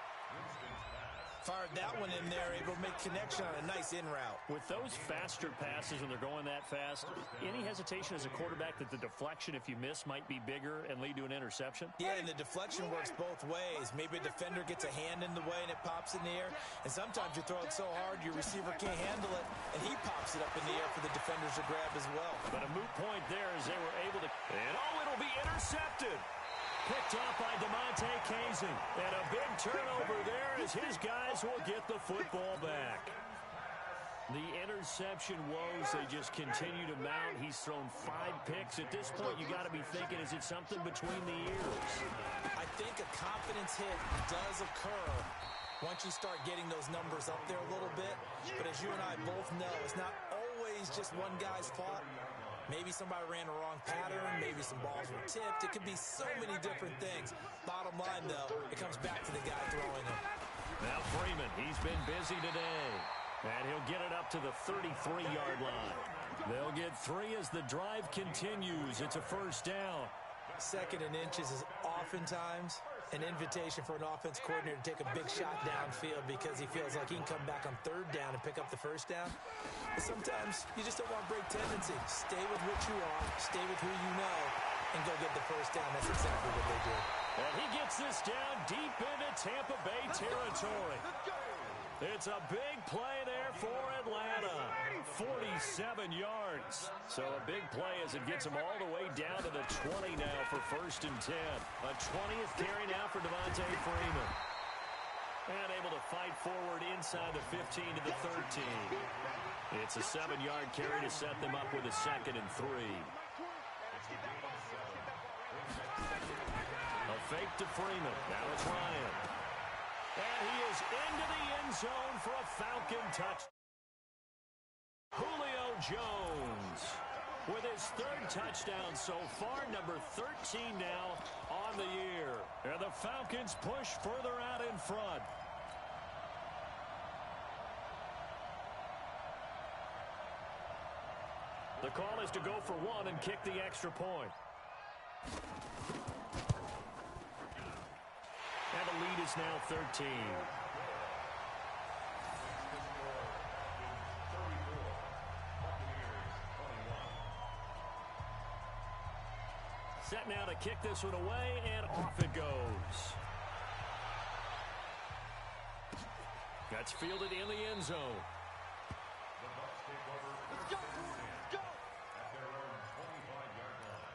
Fired that one in there, able to make connection on a nice in route. With those faster passes when they're going that fast, any hesitation as a quarterback that the deflection, if you miss, might be bigger and lead to an interception? Yeah, and the deflection works both ways. Maybe a defender gets a hand in the way and it pops in the air. And sometimes you throw it so hard your receiver can't handle it, and he pops it up in the air for the defenders to grab as well. But a moot point there as they were able to... And it'll be intercepted. Picked off by DeMonte Casey. And a big turnover there as his guys will get the football back. The interception woes, they just continue to mount. He's thrown 5 picks. At this point, you got to be thinking, is it something between the ears? I think a confidence hit does occur once you start getting those numbers up there a little bit. But as you and I both know, it's not always just one guy's fault. Maybe somebody ran a wrong pattern. Maybe some balls were tipped. It could be so many different things. Bottom line, though, it comes back to the guy throwing them. Now Freeman, he's been busy today. And he'll get it up to the 33-yard line. They'll get 3 as the drive continues. It's a 1st down. 2nd and inches is oftentimes an invitation for an offense coordinator to take a big shot downfield because he feels like he can come back on 3rd down and pick up the 1st down. But sometimes you just don't want break tendency. Stay with what you are, stay with who you know, and go get the 1st down. That's exactly what they did. And he gets this down deep into Tampa Bay territory. It's a big play there for Atlanta. 47 yards. So a big play as it gets them all the way down to the 20 now for 1st and 10. A 20th carry now for Devontae Freeman. And able to fight forward inside the 15 to the 13. It's a 7-yard carry to set them up with a 2nd and 3. A fake to Freeman. Now it's Ryan. And he is into the end zone for a Falcon touch. Julio Jones with his 3rd touchdown so far, number 13 now on the year. And the Falcons push further out in front. The call is to go for 1 and kick the extra point. And the lead is now 13. Set now to kick this one away, and off it goes. That's fielded in the end zone. Let's go. Let's go. At their own 25-yard line.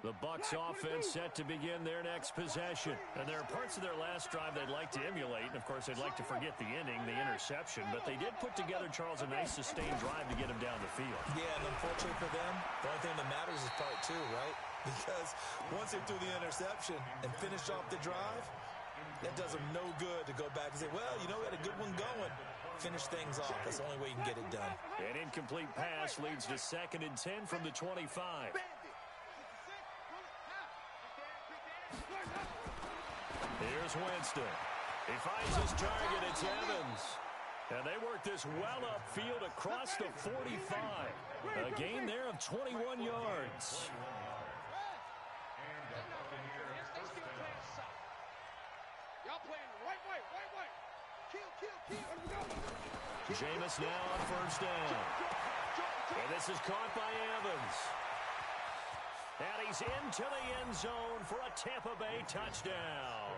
The Bucs offense set to begin their next possession. And there are parts of their last drive they'd like to emulate. And, of course, they'd like to forget the ending, the interception. But they did put together, Charles, a nice sustained drive to get him down the field. Yeah, and unfortunately for them, the only thing that matters is part two, right? Because once they threw the interception and finished off the drive, that does them no good to go back and say, well, you know, we had a good one going. Finish things off. That's the only way you can get it done. An incomplete pass leads to 2nd and 10 from the 25. Here's Winston. He finds his target. It's Evans. And they work this well upfield across the 45. A gain there of 21 yards. Y'all playing the right way, right way. Kill. Jameis now on 1st down. And this is caught by Evans. And he's into the end zone for a Tampa Bay touchdown.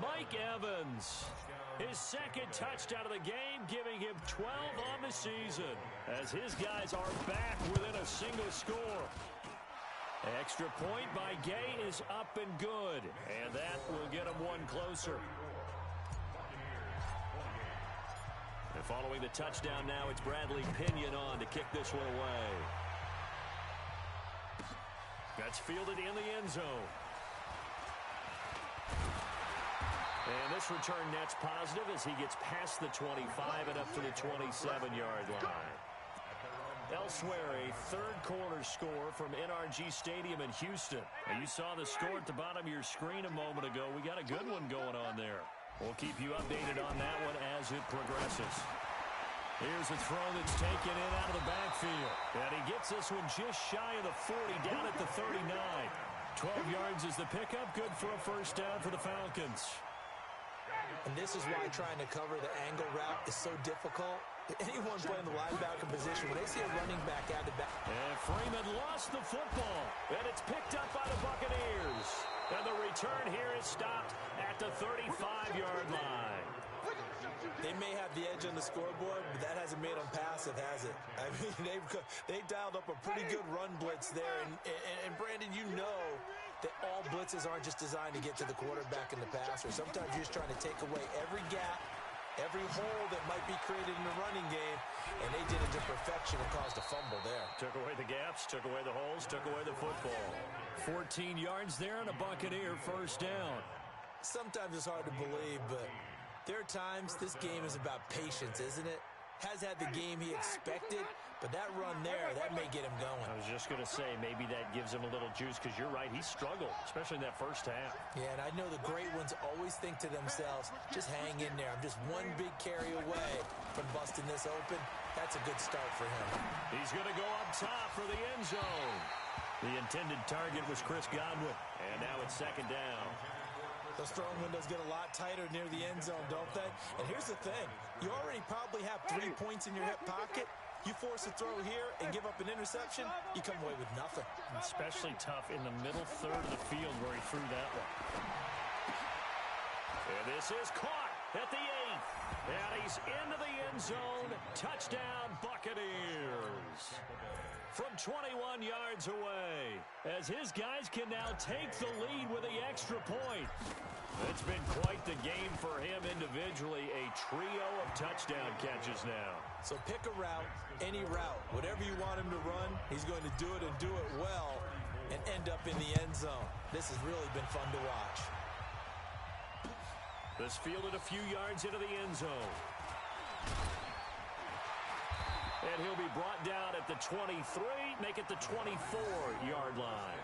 Mike Evans, his 2nd touchdown of the game, giving him 12 on the season, as his guys are back within a single score. Extra point by Gay is up and good, and that will get him one closer. And following the touchdown now, it's Bradley Pinion on to kick this one away. That's fielded in the end zone. And this return net's positive as he gets past the 25 and up to the 27-yard line. Elsewhere, a third-quarter score from NRG Stadium in Houston. And you saw the score at the bottom of your screen a moment ago. We got a good one going on there. We'll keep you updated on that one as it progresses. Here's a throw that's taken in out of the backfield. And he gets this one just shy of the 40, down at the 39. 12 yards is the pickup. Good for a 1st down for the Falcons. And this is why trying to cover the angle route is so difficult. Anyone playing the linebacker position, when they see a running back out of the back. And Freeman lost the football. And it's picked up by the Buccaneers. And the return here is stopped at the 35-yard line. They may have the edge on the scoreboard, but that hasn't made them passive, has it? I mean, they dialed up a pretty good run blitz there. And Brandon, you know that all blitzes aren't just designed to get to the quarterback and the passer. Sometimes you're just trying to take away every gap, every hole that might be created in the running game, and they did it to perfection and caused a fumble there. Took away the gaps, took away the holes, took away the football. 14 yards there and a Buccaneer 1st down. Sometimes it's hard to believe, but there are times this game is about patience, isn't it? Has had the game he expected, but that run there, that may get him going. I was just going to say, maybe that gives him a little juice, because you're right, he struggled, especially in that 1st half. Yeah, and I know the great ones always think to themselves, just hang in there. I'm just one big carry away from busting this open. That's a good start for him. He's going to go up top for the end zone. The intended target was Chris Godwin, and now it's 2nd down. Those throwing windows get a lot tighter near the end zone, don't they? And here's the thing. You already probably have 3 points in your hip pocket. You force a throw here and give up an interception, you come away with nothing. Especially tough in the middle third of the field where he threw that one. And this is caught at the 8th. And he's into the end zone. Touchdown, Buccaneers. From 21 yards away, as his guys can now take the lead with the extra point. It's been quite the game for him individually. A trio of touchdown catches now. So pick a route, any route. Whatever you want him to run, he's going to do it and do it well and end up in the end zone. This has really been fun to watch. This fielded a few yards into the end zone. And he'll be brought down at the 23, make it the 24-yard line.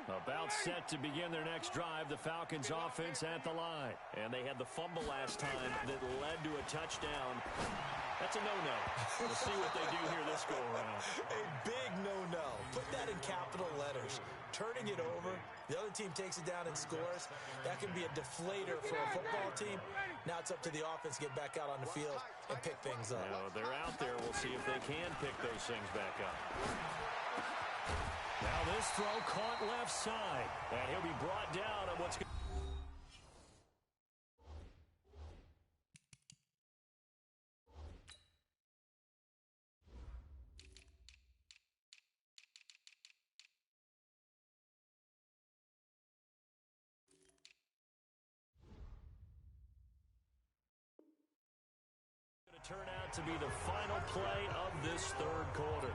About set to begin their next drive, the Falcons offense at the line. And they had the fumble last time that led to a touchdown. That's a no-no. We'll see what they do here this go-around. A big no-no. Put that in capital letters. Turning it over, the other team takes it down and scores. That can be a deflator for a football team. Now it's up to the offense to get back out on the field and pick things up. Now, they're out there. We'll see if they can pick those things back up. Now this throw caught left side. And he'll be brought down on what's going to... Turn out to be the final play of this third quarter.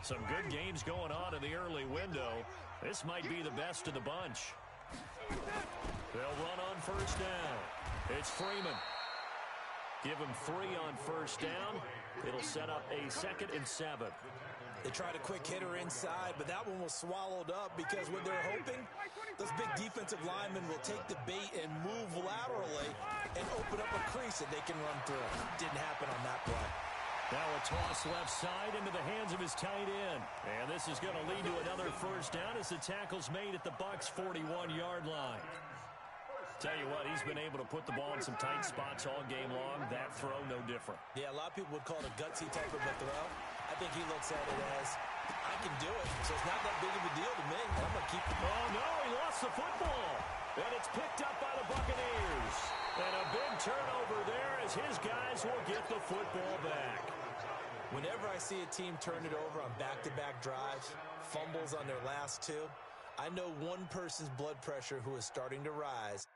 Some good games going on in the early window. This might be the best of the bunch. They'll run on first down. It's Freeman. Give him 3 on first down. It'll set up a 2nd and 7. They tried a quick hitter inside, but that one was swallowed up because what they're hoping, those big defensive linemen will take the bait and move laterally and open up a crease that they can run through. Didn't happen on that play. Now a toss left side into the hands of his tight end. And this is going to lead to another first down as the tackle's made at the Bucs' 41-yard line. Tell you what, he's been able to put the ball in some tight spots all game long. That throw, no different. Yeah, a lot of people would call it a gutsy type of a throw. I think he looks at it as, I can do it, so it's not that big of a deal to me. I'm going to keep the ball. Oh, no, he lost the football. And it's picked up by the Buccaneers. And a big turnover there as his guys will get the football back. Whenever I see a team turn it over on back-to-back drives, fumbles on their last 2, I know one person's blood pressure who is starting to rise.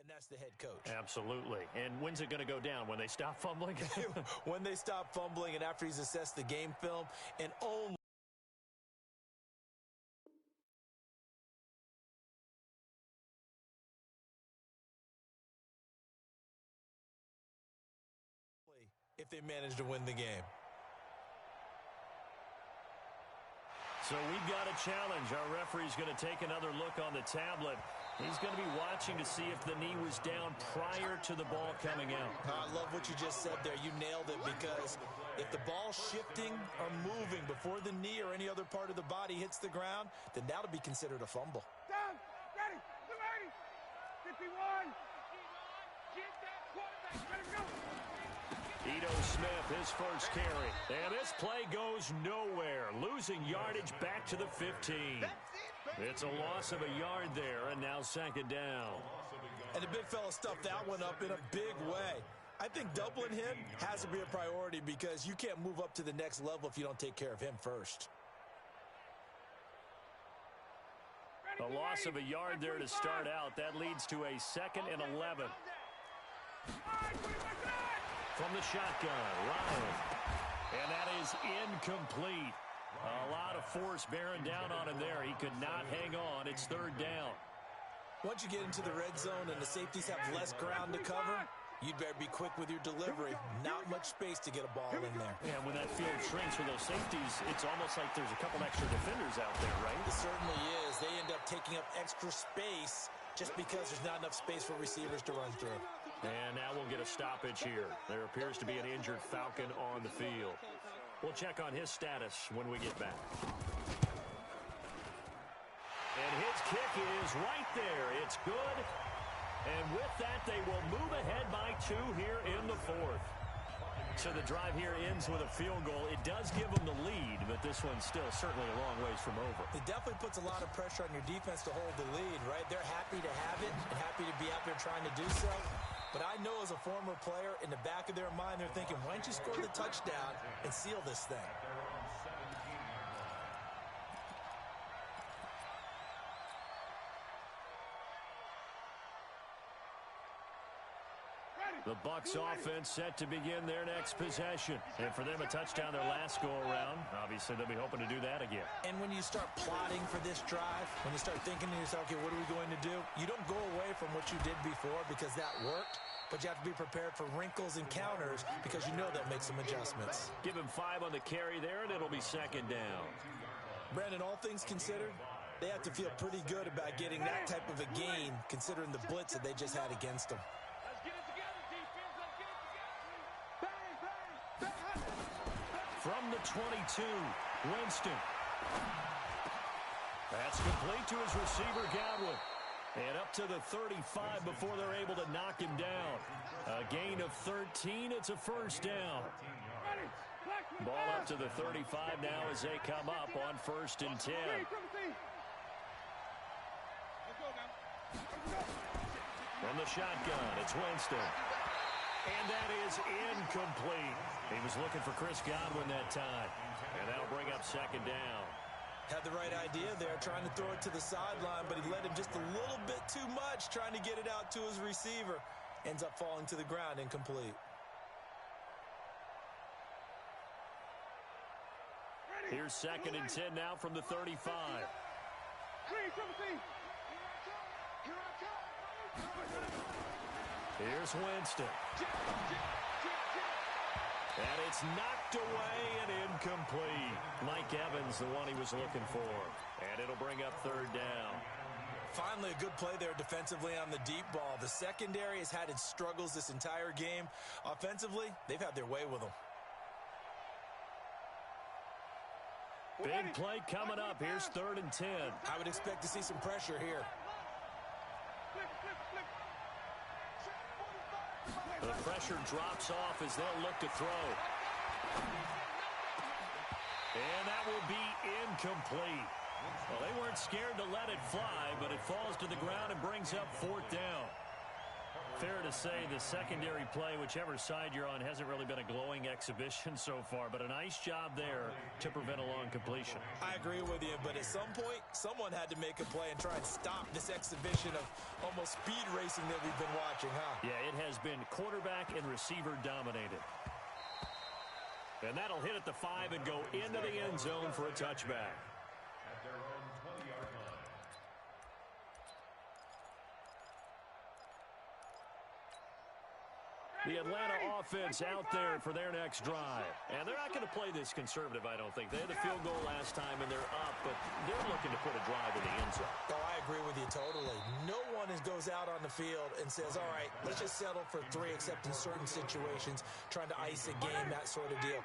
And that's the head coach. Absolutely. And when's it going to go down? When they stop fumbling? When they stop fumbling and after he's assessed the game film, and only if they manage to win the game. So we've got a challenge. Our referee's going to take another look on the tablet. He's going to be watching to see if the knee was down prior to the ball coming out. I love what you just said there. You nailed it, because if the ball's shifting or moving before the knee or any other part of the body hits the ground, then that'll be considered a fumble. Down, ready, 51. Get that quarterback, let him go. Ito Smith, his first carry. And this play goes nowhere. Losing yardage back to the 15. It's a loss of a yard there, and now 2nd down. And the big fella stuffed that one up in a big way. I think doubling him has to be a priority, because you can't move up to the next level if you don't take care of him first. A loss of a yard there to start out. That leads to a 2nd and 11. From the shotgun, Ryan. And that is incomplete. A lot of force bearing down on him there. He could not hang on. It's 3rd down. Once you get into the red zone and the safeties have less ground to cover, you'd better be quick with your delivery. Not much space to get a ball in there. And when that field shrinks for those safeties, it's almost like there's a couple extra defenders out there, right? It certainly is. They end up taking up extra space just because there's not enough space for receivers to run through. And now we'll get a stoppage here. There appears to be an injured Falcon on the field. We'll check on his status when we get back. And his kick is right there. It's good. And with that, they will move ahead by 2 here in the 4th. So the drive here ends with a field goal. It does give them the lead, but this one's still certainly a long ways from over. It definitely puts a lot of pressure on your defense to hold the lead, right? They're happy to have it and happy to be out there trying to do so. But I know as a former player, in the back of their mind, they're thinking, why don't you score the touchdown and seal this thing? The Bucs offense set to begin their next possession. And for them, a touchdown their last go-around. Obviously, they'll be hoping to do that again. And when you start plotting for this drive, when you start thinking to yourself, okay, what are we going to do? You don't go away from what you did before because that worked, but you have to be prepared for wrinkles and counters because you know they'll make some adjustments. Give him 5 on the carry there, and it'll be 2nd down. Brandon, all things considered, they have to feel pretty good about getting that type of a gain considering the blitz that they just had against them. From the 22, Winston. That's complete to his receiver, Godwin. And up to the 35 before they're able to knock him down. A gain of 13. It's a first down. Ball up to the 35 now as they come up on 1st and 10. From the shotgun, it's Winston. And that is incomplete. He was looking for Chris Godwin that time. And that'll bring up 2nd down. Had the right idea there, trying to throw it to the sideline, but he led him just a little bit too much, trying to get it out to his receiver. Ends up falling to the ground, incomplete. Here's 2nd and 10 now from the 35. Here's Winston. And it's knocked away and incomplete. Mike Evans, the one he was looking for. And it'll bring up 3rd down. Finally, a good play there defensively on the deep ball. The secondary has had its struggles this entire game. Offensively, they've had their way with them. Big play coming up. Here's 3rd and 10. I would expect to see some pressure here. The pressure drops off as they'll look to throw. And that will be incomplete. Well, they weren't scared to let it fly, but it falls to the ground and brings up 4th down. Fair to say the secondary play, whichever side you're on, hasn't really been a glowing exhibition so far, but a nice job there to prevent a long completion. I agree with you, but at some point, someone had to make a play and try and stop this exhibition of almost speed racing that we've been watching, huh? Yeah, it has been quarterback and receiver dominated. And that'll hit at the 5 and go into the end zone for a touchback. At their own 20-yard line. The Atlanta offense out there for their next drive. And they're not going to play this conservative, I don't think. They had the field goal last time, and they're up, but they're looking to put a drive in the end zone. Oh, I agree with you totally. No one goes out on the field and says, all right, let's just settle for 3, except in certain situations, trying to ice a game, that sort of deal.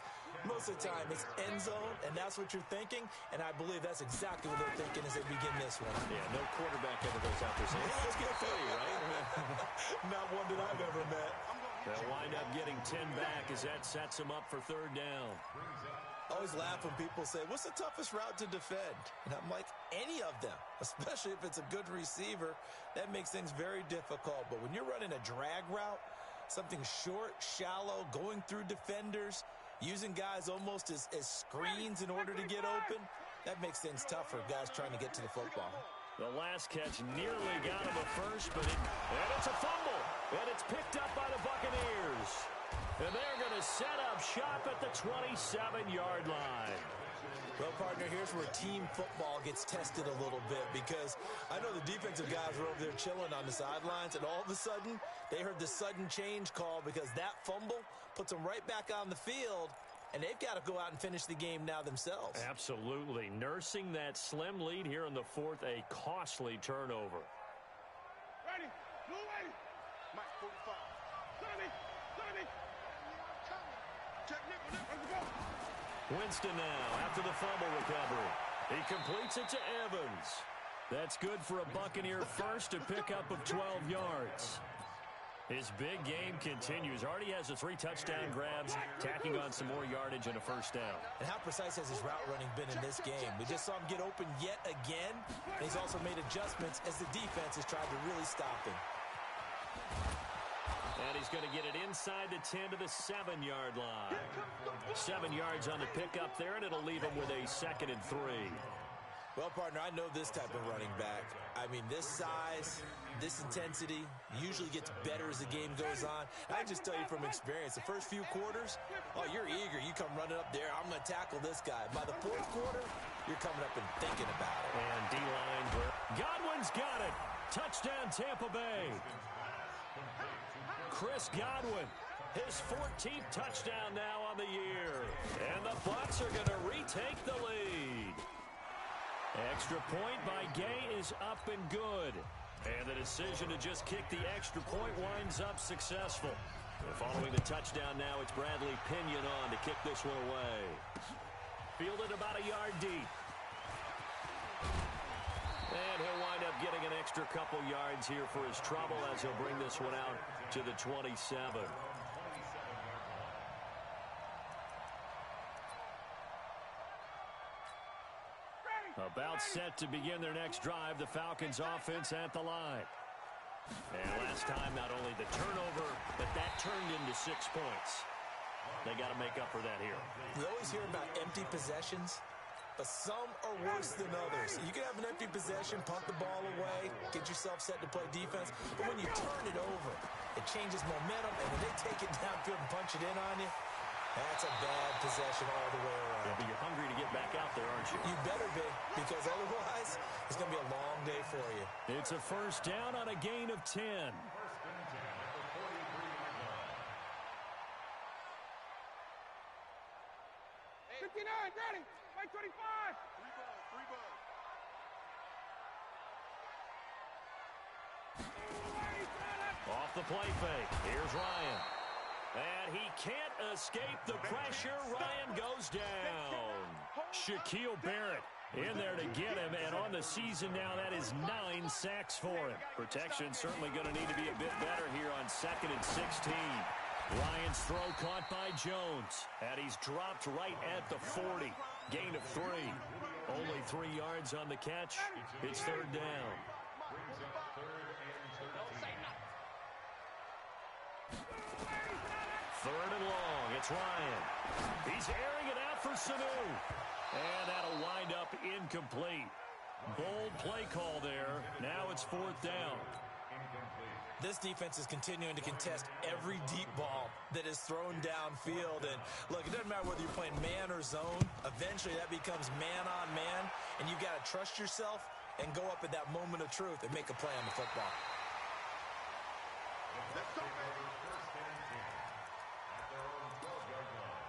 Most of the time, it's end zone, and that's what you're thinking, and I believe that's exactly what they're thinking as they begin this one. Yeah, no quarterback ever goes out there saying, hey, let's get 3, right? Not one that I've ever met. They'll wind up getting 10 back as that sets them up for 3rd down. I always laugh when people say, what's the toughest route to defend? And I'm like, any of them, especially if it's a good receiver. That makes things very difficult. But when you're running a drag route, something short, shallow, going through defenders, using guys almost as screens in order to get open, that makes things tough for guys trying to get to the football. The last catch nearly got him a first, but and it's a fumble. And it's picked up by the Buccaneers. And they're going to set up shop at the 27-yard line. Well, partner, here's where team football gets tested a little bit, because I know the defensive guys were over there chilling on the sidelines, and all of a sudden, they heard the sudden change call because that fumble puts them right back on the field, and they've got to go out and finish the game now themselves. Absolutely. Nursing that slim lead here in the 4th, a costly turnover. Ready, move ready. Mike 45. Sonny. Check nickel, let's go. Winston now after the fumble recovery. He completes it to Evans. That's good for a Buccaneer first, to pick up of 12 yards. His big game continues. Already has the 3 touchdown grabs, tacking on some more yardage and a first down. And how precise has his route running been in this game? We just saw him get open yet again. And he's also made adjustments as the defense has tried to really stop him. And he's going to get it inside the 10 to the 7-yard line. 7 yards on the pickup there, and it'll leave him with a 2nd and 3. Well, partner, I know this type of running back. I mean, this size, this intensity usually gets better as the game goes on. I can just tell you from experience, the first few quarters, oh, you're eager. You come running up there, I'm going to tackle this guy. By the 4th quarter, you're coming up and thinking about it. And D-line, Godwin's got it. Touchdown, Tampa Bay. Chris Godwin, his 14th touchdown now on the year. And the Bucs are going to retake the lead. Extra point by Gay is up and good. And the decision to just kick the extra point winds up successful. And following the touchdown now, it's Bradley Pinion on to kick this one away. Fielded about a yard deep. And he'll wind up getting an extra couple yards here for his trouble as he'll bring this one out to the 27. About set to begin their next drive, the Falcons offense at the line. And last time, not only the turnover, but that turned into 6 points. They got to make up for that here. We always hear about empty possessions. but some are worse than others. You can have an empty possession, punt the ball away, get yourself set to play defense, but when you turn it over, it changes momentum, and when they take it downfield and punch it in on you, that's a bad possession all the way around. Yeah, but you're hungry to get back out there, aren't you? You better be, because otherwise, it's going to be a long day for you. It's a first down on a gain of 10. First and 10 at the 43-yard line. 59, ready. Right 25. Three balls. Off the play fake. Here's Ryan. And he can't escape the pressure. Ryan goes down. Shaquille Barrett in there to get him. And on the season now, that is 9 sacks for him. Protection certainly going to need to be a bit better here on 2nd and 16. Ryan's throw caught by Jones. And he's dropped right at the 40. Gain of 3. Only 3 yards on the catch. It's 3rd down. Brings up 3rd and 13. 3rd and long. It's Ryan. He's airing it out for Sanu. And that'll wind up incomplete. Bold play call there. Now it's 4th down. This defense is continuing to contest every deep ball that is thrown downfield. And look, it doesn't matter whether you're playing man or zone. Eventually that becomes man on man. And you got to trust yourself and go up at that moment of truth and make a play on the football. Let's go, baby. First and 10 at their own 12-yard line.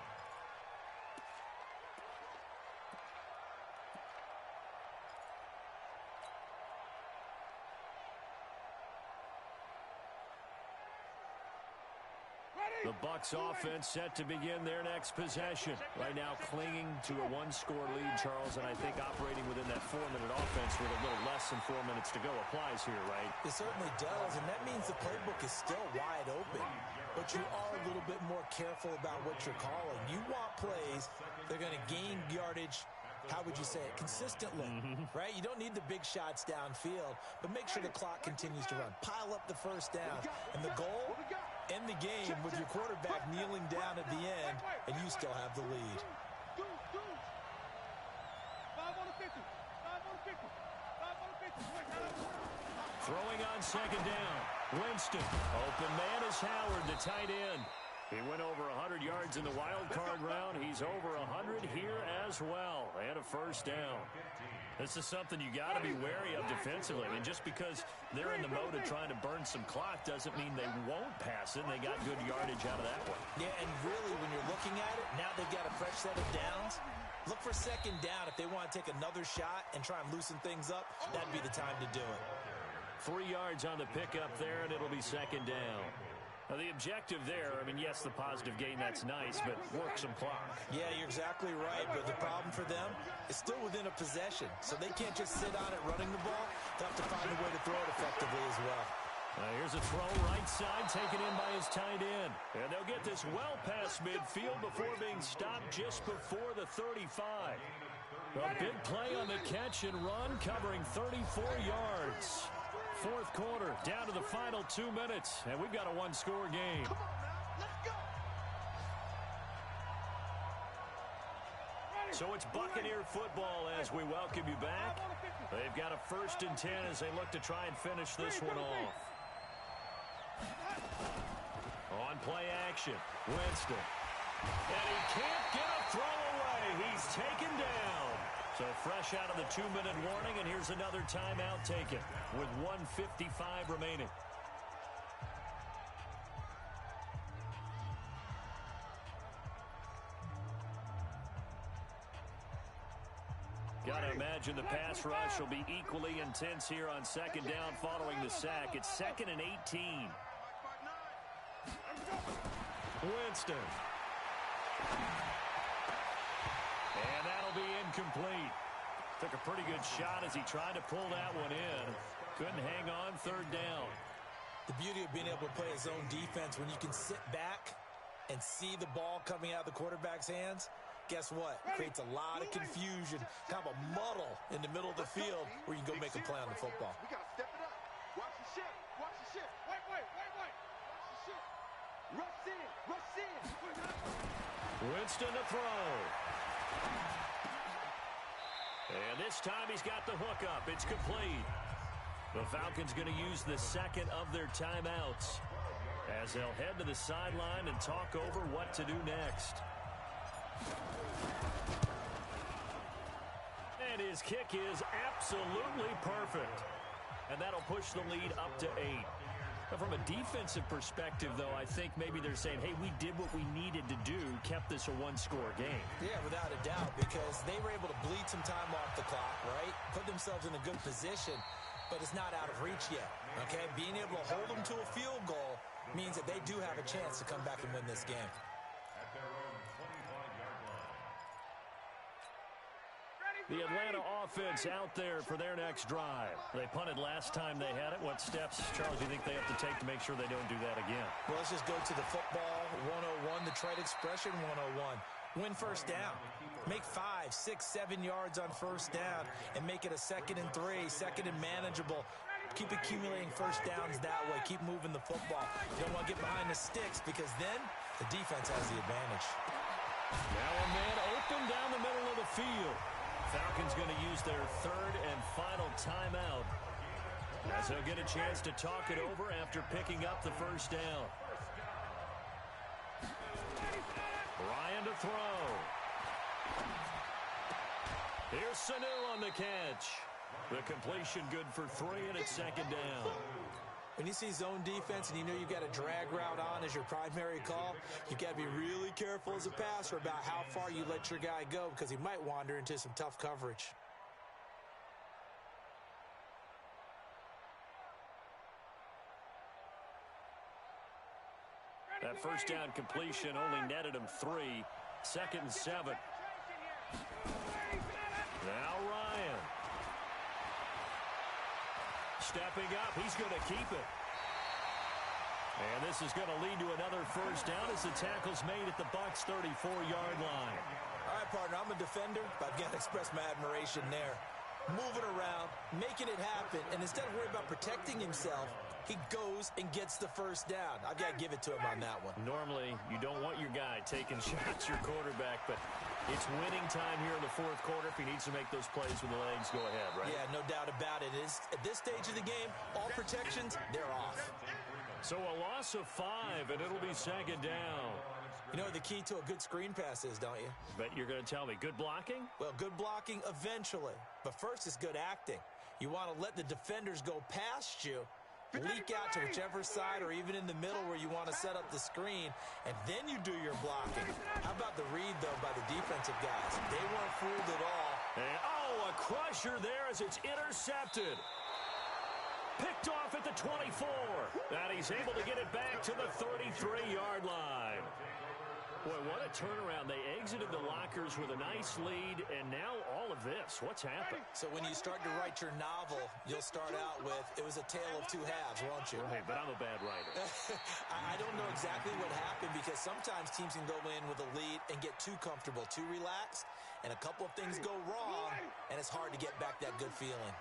The Bucs offense set to begin their next possession. Right now clinging to a 1-score lead, Charles, and I think operating within that 4-minute offense with a little less than 4 minutes to go applies here, right? It certainly does, and that means the playbook is still wide open. But you are a little bit more careful about what you're calling. You want plays that are going to gain yardage, how would you say it, consistently, right? You don't need the big shots downfield, but make sure the clock continues to run. Pile up the first down. And the goal, end the game with your quarterback kneeling down at the end, and you still have the lead. 5 on the 50. 5 on the 50. 5 on the 50. Throwing on 2nd down. Winston. Open man is Howard, the tight end. He went over 100 yards in the wild card round. He's over 100 here as well. And a first down. This is something you got to be wary of defensively. I mean, just because they're in the mode of trying to burn some clock doesn't mean they won't pass it. They got good yardage out of that one. Yeah, and really, when you're looking at it, now they've got a fresh set of downs. Look for 2nd down. If they want to take another shot and try and loosen things up, that'd be the time to do it. 3 yards on the pickup there, and it'll be 2nd down. Now, the objective there, I mean, yes, the positive gain, that's nice, but work some clock. Yeah, you're exactly right, but the problem for them is still within a possession, so they can't just sit on it running the ball. They'll have to find a way to throw it effectively as well. Here's a throw right side, taken in by his tight end. And they'll get this well past midfield before being stopped just before the 35. A big play on the catch and run, covering 34 yards. 4th quarter, down to the final 2 minutes, and we've got a 1-score game. Come on now, let's go. So it's Buccaneer football as we welcome you back. They've got a 1st and 10 as they look to try and finish this one off. On play action, Winston. And he can't get a throw away. He's taken down. So fresh out of the 2-minute warning, and here's another timeout taken with 1:55 remaining. Got to imagine the pass rush will be equally intense here on 2nd down following the sack. It's 2nd and 18. Winston. And that'll be incomplete. Took a pretty good shot as he tried to pull that one in. Couldn't hang on, 3rd down. The beauty of being able to play a zone defense when you can sit back and see the ball coming out of the quarterback's hands, guess what? Creates a lot of confusion, kind of a muddle in the middle of the field where you can go make a play on the football. We got to step it up. Watch the shit. Watch the shit. Wait. Watch the shit. Rush in. Rush in. Winston to throw. And this time he's got the hook up. It's complete. The Falcons going to use the second of their timeouts as they'll head to the sideline and talk over what to do next. And his kick is absolutely perfect. And that'll push the lead up to 8. But from a defensive perspective, though, I think maybe they're saying, hey, we did what we needed to do, kept this a one-score game. Yeah, without a doubt, because they were able to bleed some time off the clock, right? Put themselves in a good position, but it's not out of reach yet, okay? Being able to hold them to a field goal means that they do have a chance to come back and win this game. At their own 25-yard line. The Atlanta offense out there for their next drive. They punted last time they had it. What steps, Charles, do you think they have to take to make sure they don't do that again? Well, let's just go to the football 101, the trade expression 101. Win first down. Make 5, 6, 7 yards on first down and make it a 2nd and 3, second and manageable. Keep accumulating first downs that way. Keep moving the football. You don't want to get behind the sticks because then the defense has the advantage. Now a man open down the middle of the field. Falcons going to use their third and final timeout as they'll get a chance to talk it over after picking up the first down. Ryan to throw. Here's Sanu on the catch. The completion good for 3, and it's 2nd down. When you see zone defense and you know you've got a drag route on as your primary call, you've got to be really careful as a passer about how far you let your guy go because he might wander into some tough coverage. That first down completion only netted him 3. 2nd and 7. Now Ryan. Stepping up, he's going to keep it. And this is going to lead to another first down as the tackle's made at the Bucs' 34-yard line. All right, partner, I'm a defender, but I've got to express my admiration there. Moving around, making it happen, and instead of worrying about protecting himself, he goes and gets the first down. I've got to give it to him on that one. Normally, you don't want your guy taking shots, your quarterback, but it's winning time here in the fourth quarter. If he needs to make those plays with the legs, go ahead, right? Yeah, no doubt about it. At this stage of the game, all protections, they're off. So a loss of 5, and it'll be 2nd down. You know what the key to a good screen pass is, don't you? Bet you're going to tell me. Good blocking? Well, good blocking eventually. But first is good acting. You want to let the defenders go past you, leak out to whichever side or even in the middle where you want to set up the screen, and then you do your blocking. How about the read, though, by the defensive guys? They weren't fooled at all. And, a crusher there as it's intercepted. Picked off at the 24. And he's able to get it back to the 33-yard line. Boy, what a turnaround. They exited the lockers with a nice lead, and now all of this. What's happened? So when you start to write your novel, you'll start out with, it was a tale of two halves, won't you? Hey, but I'm a bad writer. I don't know exactly what happened because sometimes teams can go in with a lead and get too comfortable, too relaxed, and a couple of things go wrong, and it's hard to get back that good feeling.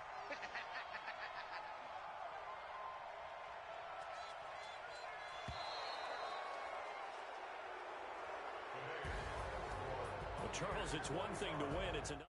Well, Charles, it's one thing to win. It's another.